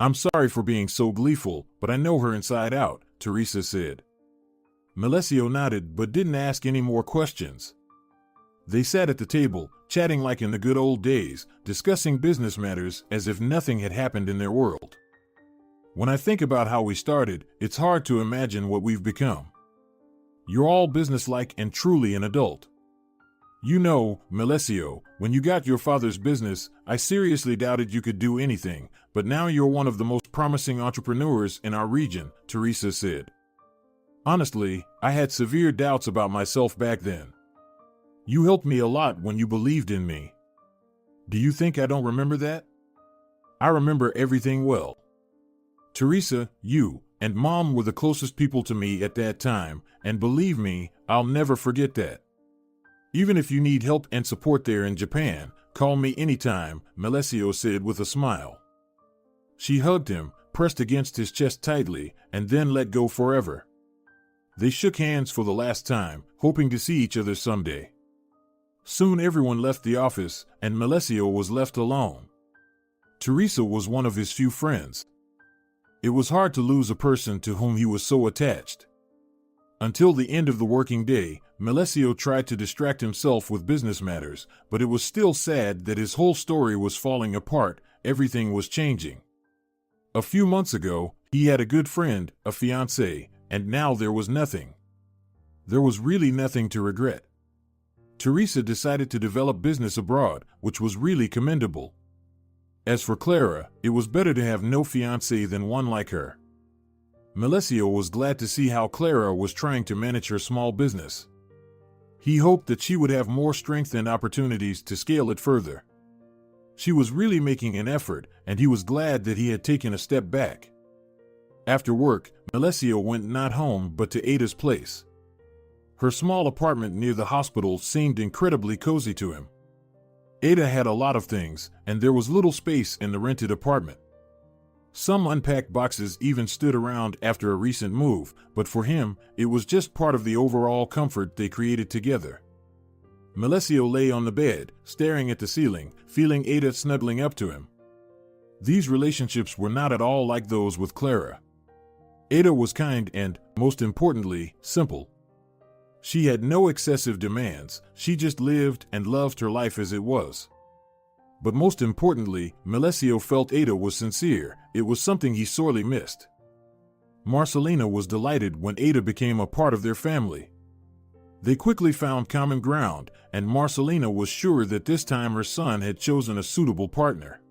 S2: I'm sorry for being so gleeful, but I know her inside out, Teresa said. Melesio nodded but didn't ask any more questions. They sat at the table, chatting like in the good old days, discussing business matters as if nothing had happened in their world. When I think about how we started, it's hard to imagine what we've become. You're all businesslike and truly an adult. You know, Melesio, when you got your father's business, I seriously doubted you could do anything, but now you're one of the most promising entrepreneurs in our region, Teresa said. Honestly, I had severe doubts about myself back then. You helped me a lot when you believed in me. Do you think I don't remember that? I remember everything well. Teresa, you, and Mom were the closest people to me at that time, and believe me, I'll never forget that. Even if you need help and support there in Japan, call me anytime, Melesio said with a smile. She hugged him, pressed against his chest tightly, and then let go forever. They shook hands for the last time, hoping to see each other someday. Soon everyone left the office, and Melesio was left alone. Teresa was one of his few friends. It was hard to lose a person to whom he was so attached. Until the end of the working day, Melesio tried to distract himself with business matters, but it was still sad that his whole story was falling apart, everything was changing. A few months ago, he had a good friend, a fiancé, and now there was nothing. There was really nothing to regret. Teresa decided to develop business abroad, which was really commendable. As for Clara, it was better to have no fiancé than one like her. Melesio was glad to see how Clara was trying to manage her small business. He hoped that she would have more strength and opportunities to scale it further. She was really making an effort, and he was glad that he had taken a step back. After work, Melesio went not home but to Ada's place. Her small apartment near the hospital seemed incredibly cozy to him. Ada had a lot of things, and there was little space in the rented apartment. Some unpacked boxes even stood around after a recent move, but for him, it was just part of the overall comfort they created together. Melesio lay on the bed, staring at the ceiling, feeling Ada snuggling up to him. These relationships were not at all like those with Clara. Ada was kind and, most importantly, simple. She had no excessive demands, she just lived and loved her life as it was. But most importantly, Melesio felt Ada was sincere. It was something he sorely missed. Marcelina was delighted when Ada became a part of their family. They quickly found common ground, and Marcelina was sure that this time her son had chosen a suitable partner.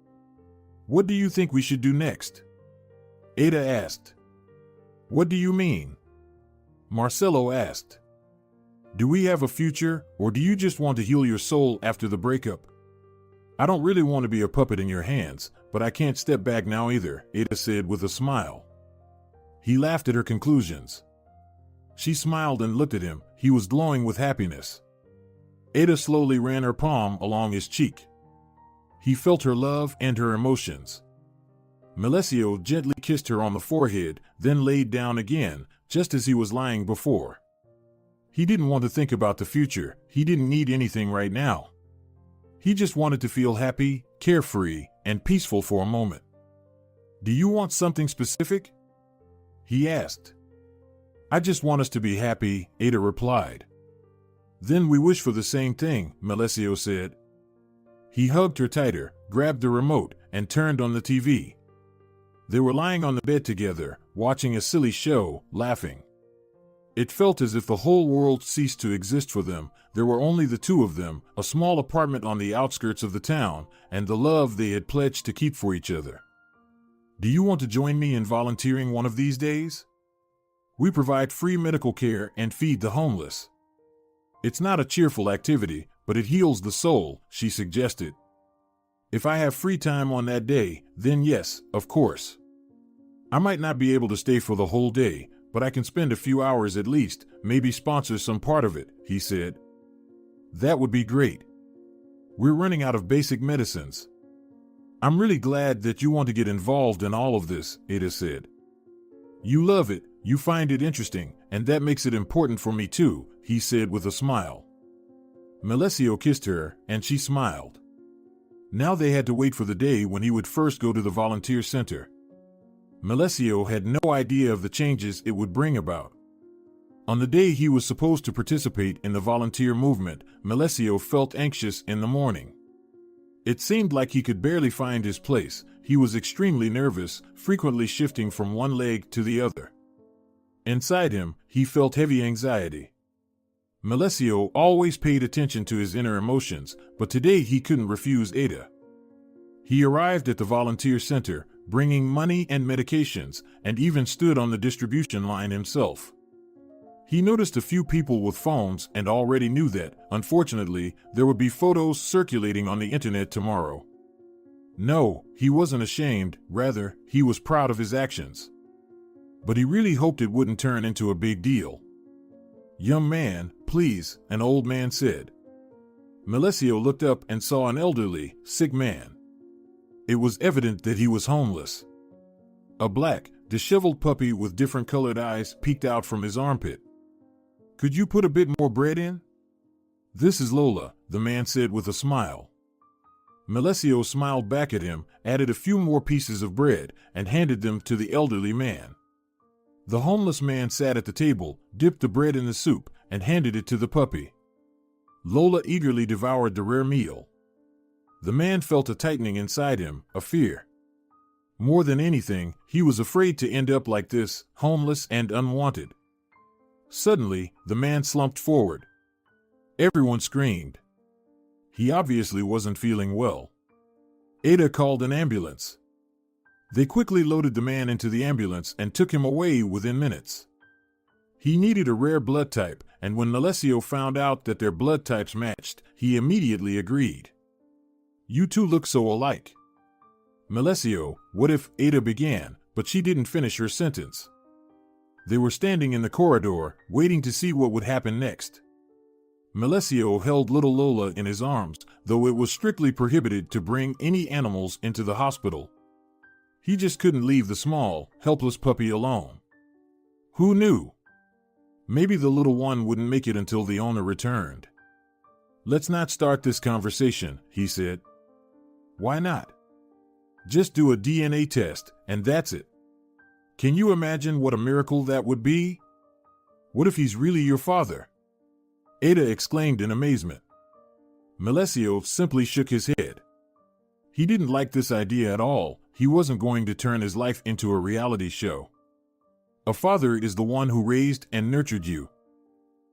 S2: "What do you think we should do next?" Ada asked. "What do you mean?" Marcelo asked. "Do we have a future, or do you just want to heal your soul after the breakup?" "I don't really want to be a puppet in your hands, but I can't step back now either," Ada said with a smile. He laughed at her conclusions. She smiled and looked at him. He was glowing with happiness. Ada slowly ran her palm along his cheek. He felt her love and her emotions. Melesio gently kissed her on the forehead, then laid down again, just as he was lying before. He didn't want to think about the future. He didn't need anything right now. He just wanted to feel happy, carefree, and peaceful for a moment. "Do you want something specific?" he asked. "I just want us to be happy," Ada replied. "Then we wish for the same thing," Melesio said. He hugged her tighter, grabbed the remote, and turned on the TV. They were lying on the bed together, watching a silly show, laughing. It felt as if the whole world ceased to exist for them. There were only the two of them, a small apartment on the outskirts of the town, and the love they had pledged to keep for each other. "Do you want to join me in volunteering one of these days? We provide free medical care and feed the homeless. It's not a cheerful activity, but it heals the soul," she suggested. "If I have free time on that day, then yes, of course. I might not be able to stay for the whole day, but I can spend a few hours at least, maybe sponsor some part of it," he said. "That would be great. We're running out of basic medicines." "I'm really glad that you want to get involved in all of this," Ada said. "You love it, you find it interesting, and that makes it important for me too," he said with a smile. Melesio kissed her, and she smiled. Now they had to wait for the day when he would first go to the volunteer center. Melesio had no idea of the changes it would bring about. On the day he was supposed to participate in the volunteer movement, Melesio felt anxious in the morning. It seemed like he could barely find his place. He was extremely nervous, frequently shifting from one leg to the other. Inside him, he felt heavy anxiety. Melesio always paid attention to his inner emotions, but today he couldn't refuse Ada. He arrived at the volunteer center, bringing money and medications, and even stood on the distribution line himself. He noticed a few people with phones and already knew that, unfortunately, there would be photos circulating on the internet tomorrow. No, he wasn't ashamed, rather, he was proud of his actions. But he really hoped it wouldn't turn into a big deal. "Young man, please," an old man said. Melesio looked up and saw an elderly, sick man. It was evident that he was homeless. A black, disheveled puppy with different colored eyes peeked out from his armpit. "Could you put a bit more bread in?" "This is Lola," the man said with a smile. Melesio smiled back at him, added a few more pieces of bread, and handed them to the elderly man. The homeless man sat at the table, dipped the bread in the soup, and handed it to the puppy. Lola eagerly devoured the rare meal. The man felt a tightening inside him, a fear. More than anything, he was afraid to end up like this, homeless and unwanted. Suddenly, the man slumped forward. Everyone screamed. He obviously wasn't feeling well. Ada called an ambulance. They quickly loaded the man into the ambulance and took him away within minutes. He needed a rare blood type, and when Melesio found out that their blood types matched, he immediately agreed. "You two look so alike." "Melesio, what if," Ada began, but she didn't finish her sentence. They were standing in the corridor, waiting to see what would happen next. Melesio held little Lola in his arms, though it was strictly prohibited to bring any animals into the hospital. He just couldn't leave the small, helpless puppy alone. Who knew? Maybe the little one wouldn't make it until the owner returned. "Let's not start this conversation," he said. "Why not? Just do a DNA test, and that's it. Can you imagine what a miracle that would be? What if he's really your father?" Ada exclaimed in amazement. Melesio simply shook his head. He didn't like this idea at all. He wasn't going to turn his life into a reality show. A father is the one who raised and nurtured you.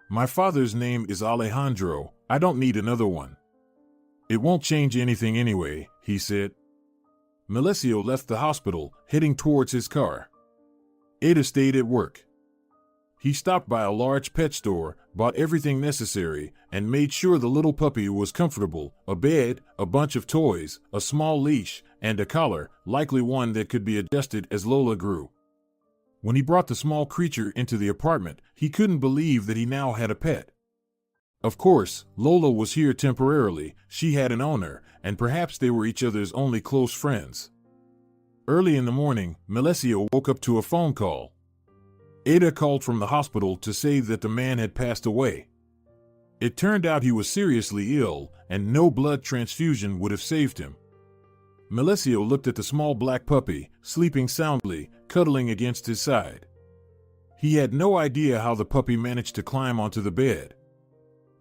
S2: My father's name is Alejandro. I don't need another one. It won't change anything anyway, he said. Melesio left the hospital, heading towards his car. Ada stayed at work. He stopped by a large pet store, bought everything necessary, and made sure the little puppy was comfortable: a bed, a bunch of toys, a small leash, and a collar, likely one that could be adjusted as Lola grew. When he brought the small creature into the apartment, he couldn't believe that he now had a pet. Of course, Lola was here temporarily, she had an owner, and perhaps they were each other's only close friends. Early in the morning, Melesio woke up to a phone call. Ada called from the hospital to say that the man had passed away. It turned out he was seriously ill, and no blood transfusion would have saved him. Melesio looked at the small black puppy, sleeping soundly, cuddling against his side. He had no idea how the puppy managed to climb onto the bed.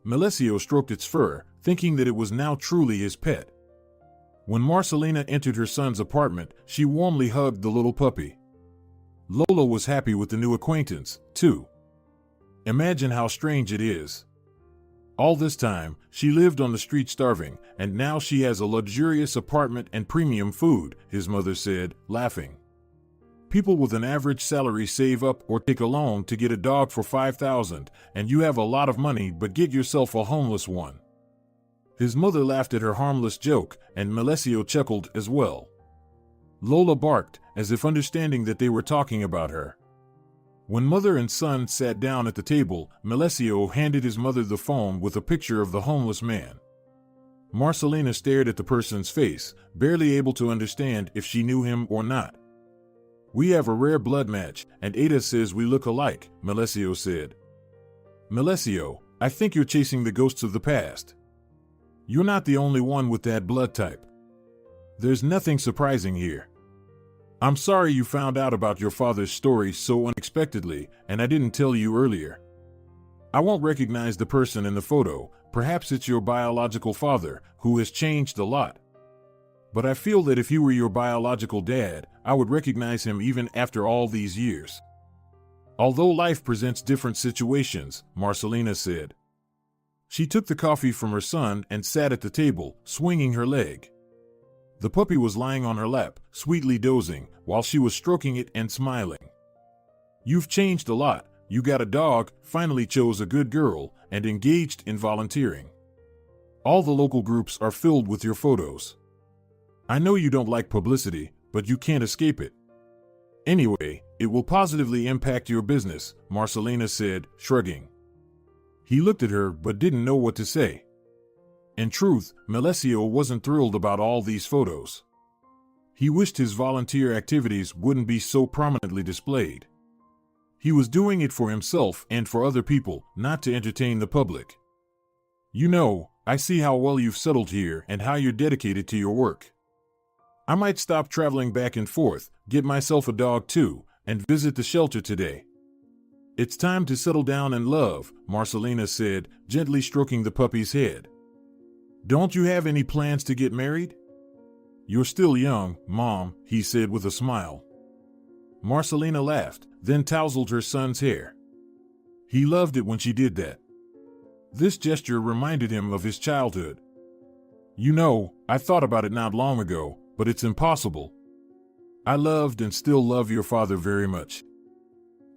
S2: Melesio stroked its fur, thinking that it was now truly his pet. When Marcelina entered her son's apartment, she warmly hugged the little puppy. Lola was happy with the new acquaintance, too. Imagine how strange it is. All this time, she lived on the street starving, and now she has a luxurious apartment and premium food, his mother said, laughing. People with an average salary save up or take a loan to get a dog for $5,000, and you have a lot of money but get yourself a homeless one. His mother laughed at her harmless joke, and Melesio chuckled as well. Lola barked, as if understanding that they were talking about her. When mother and son sat down at the table, Melesio handed his mother the phone with a picture of the homeless man. Marcelina stared at the person's face, barely able to understand if she knew him or not. "We have a rare blood match, and Ada says we look alike," Melesio said. "Melesio, I think you're chasing the ghosts of the past. You're not the only one with that blood type. There's nothing surprising here. I'm sorry you found out about your father's story so unexpectedly, and I didn't tell you earlier. I won't recognize the person in the photo. Perhaps it's your biological father, who has changed a lot. But I feel that if he were your biological dad, I would recognize him even after all these years. Although life presents different situations," Marcelina said. She took the coffee from her son and sat at the table, swinging her leg. The puppy was lying on her lap, sweetly dozing, while she was stroking it and smiling. "You've changed a lot. You got a dog, finally chose a good girl, and engaged in volunteering. All the local groups are filled with your photos. I know you don't like publicity, but you can't escape it. Anyway, it will positively impact your business," Marcelina said, shrugging. He looked at her but didn't know what to say. In truth, Melesio wasn't thrilled about all these photos. He wished his volunteer activities wouldn't be so prominently displayed. He was doing it for himself and for other people, not to entertain the public. "You know, I see how well you've settled here and how you're dedicated to your work. I might stop traveling back and forth, get myself a dog too, and visit the shelter today. It's time to settle down and love," Marcelina said, gently stroking the puppy's head. "Don't you have any plans to get married?" "You're still young, Mom," he said with a smile. Marcelina laughed, then tousled her son's hair. He loved it when she did that. This gesture reminded him of his childhood. "You know, I thought about it not long ago, but it's impossible. I loved and still love your father very much.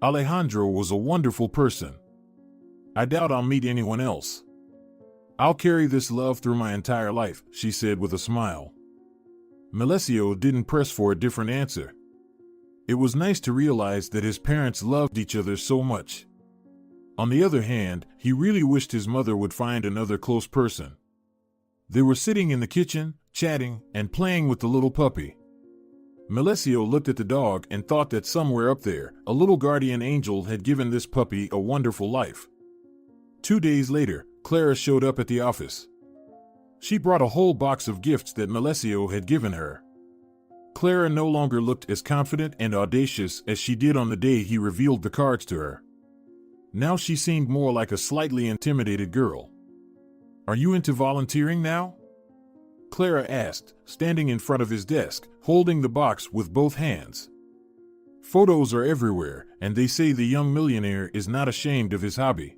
S2: Alejandro was a wonderful person. I doubt I'll meet anyone else. I'll carry this love through my entire life," she said with a smile. Melesio didn't press for a different answer. It was nice to realize that his parents loved each other so much. On the other hand, he really wished his mother would find another close person. They were sitting in the kitchen, chatting, and playing with the little puppy. Melesio looked at the dog and thought that somewhere up there, a little guardian angel had given this puppy a wonderful life. 2 days later, Clara showed up at the office. She brought a whole box of gifts that Melesio had given her. Clara no longer looked as confident and audacious as she did on the day he revealed the cards to her. Now she seemed more like a slightly intimidated girl. "Are you into volunteering now?" Clara asked, standing in front of his desk, holding the box with both hands. Photos are everywhere, and they say the young millionaire is not ashamed of his hobby.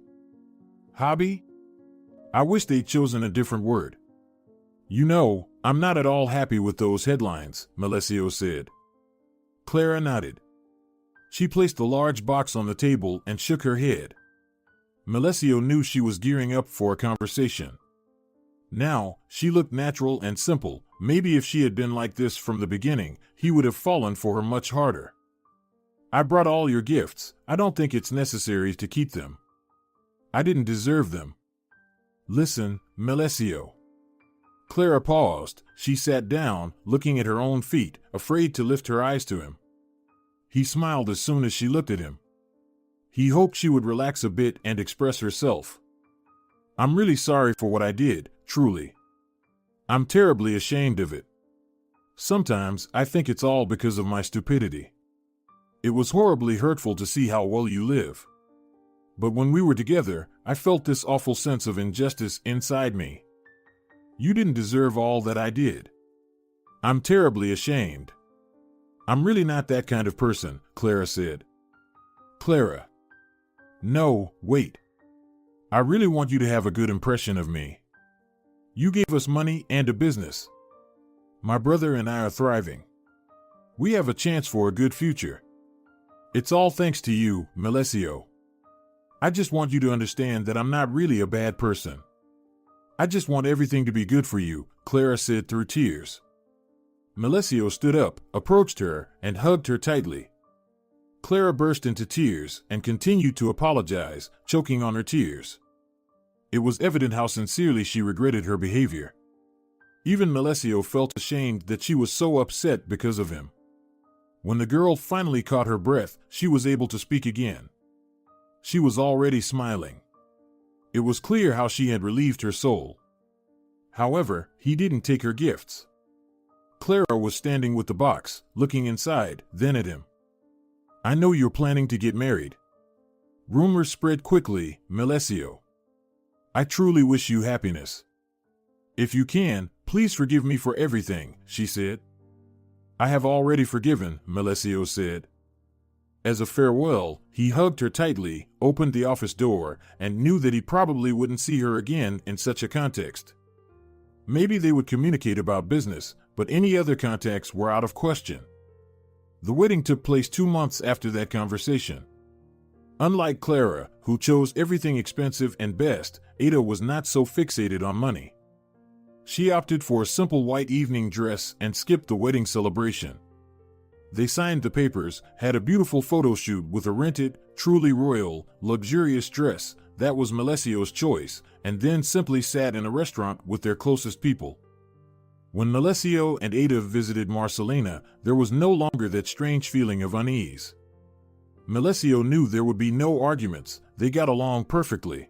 S2: Hobby? I wish they'd chosen a different word. You know, I'm not at all happy with those headlines, Melesio said. Clara nodded. She placed the large box on the table and shook her head. Melesio knew she was gearing up for a conversation. Now, she looked natural and simple. Maybe if she had been like this from the beginning, he would have fallen for her much harder. I brought all your gifts. I don't think it's necessary to keep them. I didn't deserve them. Listen, Melesio. Clara paused. She sat down, looking at her own feet, afraid to lift her eyes to him. He smiled as soon as she looked at him. He hoped she would relax a bit and express herself. I'm really sorry for what I did, truly. I'm terribly ashamed of it. Sometimes I think it's all because of my stupidity. It was horribly hurtful to see how well you live. But when we were together, I felt this awful sense of injustice inside me. You didn't deserve all that I did. I'm terribly ashamed. I'm really not that kind of person, Clara said. Clara. No, wait. I really want you to have a good impression of me. You gave us money and a business. My brother and I are thriving. We have a chance for a good future. It's all thanks to you, Melesio. I just want you to understand that I'm not really a bad person. I just want everything to be good for you, Clara said through tears. Melesio stood up, approached her, and hugged her tightly. Clara burst into tears and continued to apologize, choking on her tears. It was evident how sincerely she regretted her behavior. Even Melesio felt ashamed that she was so upset because of him. When the girl finally caught her breath, she was able to speak again. She was already smiling. It was clear how she had relieved her soul. However, he didn't take her gifts. Clara was standing with the box, looking inside, then at him. I know you're planning to get married. Rumors spread quickly, Melesio. I truly wish you happiness. If you can, please forgive me for everything, she said. I have already forgiven, Melesio said. As a farewell, he hugged her tightly, opened the office door, and knew that he probably wouldn't see her again in such a context. Maybe they would communicate about business, but any other contacts were out of question. The wedding took place 2 months after that conversation. Unlike Clara, who chose everything expensive and best, Ada was not so fixated on money. She opted for a simple white evening dress and skipped the wedding celebration. They signed the papers, had a beautiful photo shoot with a rented, truly royal, luxurious dress that was Melesio's choice, and then simply sat in a restaurant with their closest people. When Melesio and Ada visited Marcelina, there was no longer that strange feeling of unease. Melesio knew there would be no arguments, they got along perfectly.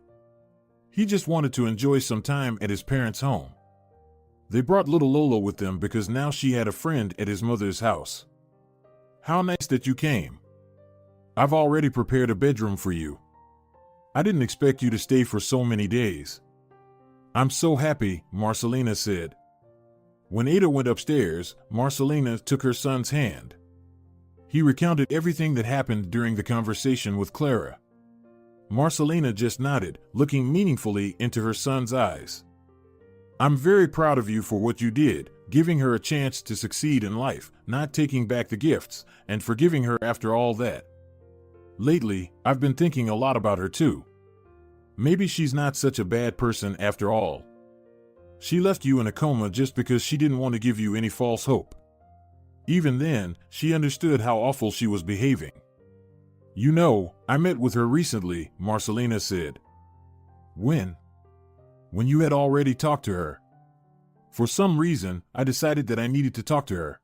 S2: He just wanted to enjoy some time at his parents' home. They brought little Lola with them because now she had a friend at his mother's house. How nice that you came. I've already prepared a bedroom for you. I didn't expect you to stay for so many days. I'm so happy, Marcelina said. When Ada went upstairs, Marcelina took her son's hand. He recounted everything that happened during the conversation with Clara. Marcelina just nodded, looking meaningfully into her son's eyes. I'm very proud of you for what you did, giving her a chance to succeed in life, not taking back the gifts, and forgiving her after all that. Lately, I've been thinking a lot about her too. Maybe she's not such a bad person after all. She left you in a coma just because she didn't want to give you any false hope. Even then, she understood how awful she was behaving. You know, I met with her recently, Marcelina said. When? When you had already talked to her. For some reason, I decided that I needed to talk to her.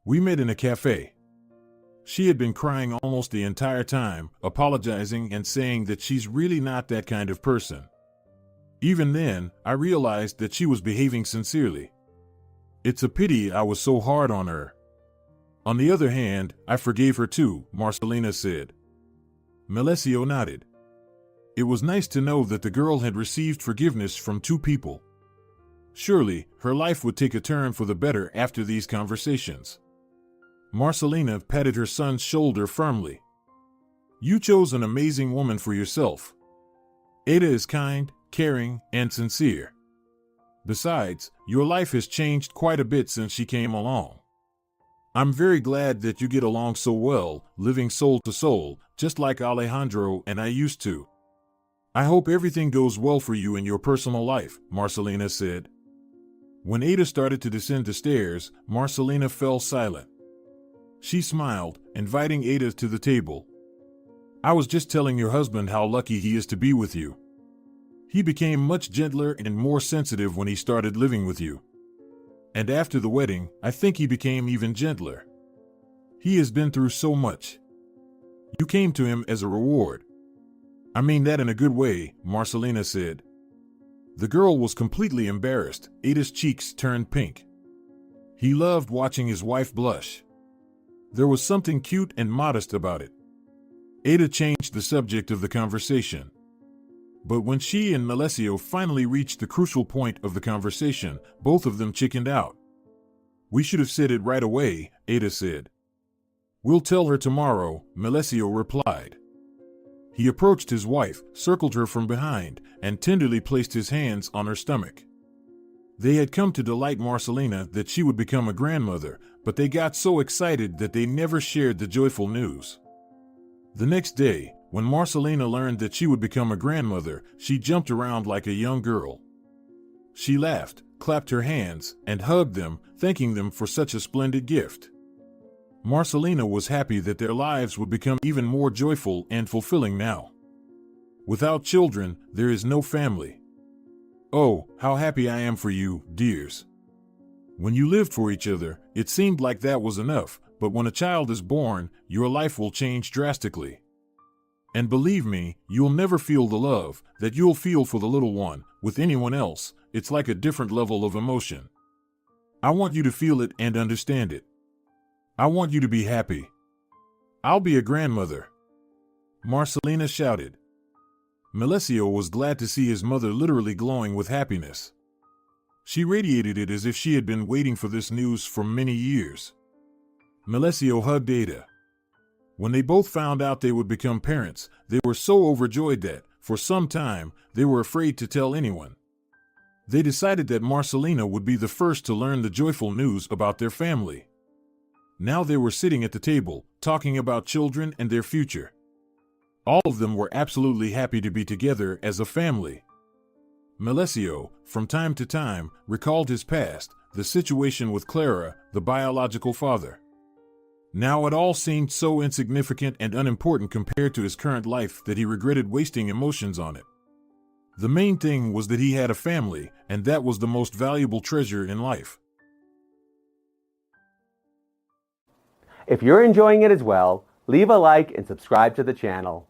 S2: We met in a cafe. She had been crying almost the entire time, apologizing and saying that she's really not that kind of person. Even then, I realized that she was behaving sincerely. It's a pity I was so hard on her. On the other hand, I forgave her too, Marcelina said. Melesio nodded. It was nice to know that the girl had received forgiveness from 2 people. Surely, her life would take a turn for the better after these conversations. Marcelina patted her son's shoulder firmly. You chose an amazing woman for yourself. Ada is kind, caring, and sincere. Besides, your life has changed quite a bit since she came along. I'm very glad that you get along so well, living soul to soul, just like Alejandro and I used to. I hope everything goes well for you in your personal life, Marcelina said. When Ada started to descend the stairs, Marcelina fell silent. She smiled, inviting Ada to the table. I was just telling your husband how lucky he is to be with you. He became much gentler and more sensitive when he started living with you. And after the wedding, I think he became even gentler. He has been through so much. You came to him as a reward. I mean that in a good way, Marcelina said. The girl was completely embarrassed. Ada's cheeks turned pink. He loved watching his wife blush. There was something cute and modest about it. Ada changed the subject of the conversation. But when she and Melesio finally reached the crucial point of the conversation, both of them chickened out. We should have said it right away, Ada said. We'll tell her tomorrow, Melesio replied. He approached his wife, circled her from behind, and tenderly placed his hands on her stomach. They had come to delight Marcelina that she would become a grandmother, but they got so excited that they never shared the joyful news. The next day, when Marcelina learned that she would become a grandmother, she jumped around like a young girl. She laughed, clapped her hands, and hugged them, thanking them for such a splendid gift. Marcelina was happy that their lives would become even more joyful and fulfilling now. Without children, there is no family. Oh, how happy I am for you, dears. When you lived for each other, it seemed like that was enough, but when a child is born, your life will change drastically. And believe me, you'll never feel the love that you'll feel for the little one with anyone else. It's like a different level of emotion. I want you to feel it and understand it. I want you to be happy. I'll be a grandmother. Marcelina shouted. Melesio was glad to see his mother literally glowing with happiness. She radiated it as if she had been waiting for this news for many years. Melesio hugged Ada. When they both found out they would become parents, they were so overjoyed that, for some time, they were afraid to tell anyone. They decided that Marcelina would be the first to learn the joyful news about their family. Now they were sitting at the table, talking about children and their future. All of them were absolutely happy to be together as a family. Melesio, from time to time, recalled his past, the situation with Clara, the biological father. Now it all seemed so insignificant and unimportant compared to his current life that he regretted wasting emotions on it. The main thing was that he had a family, and that was the most valuable treasure in life.
S1: If you're enjoying it as well, leave a like and subscribe to the channel.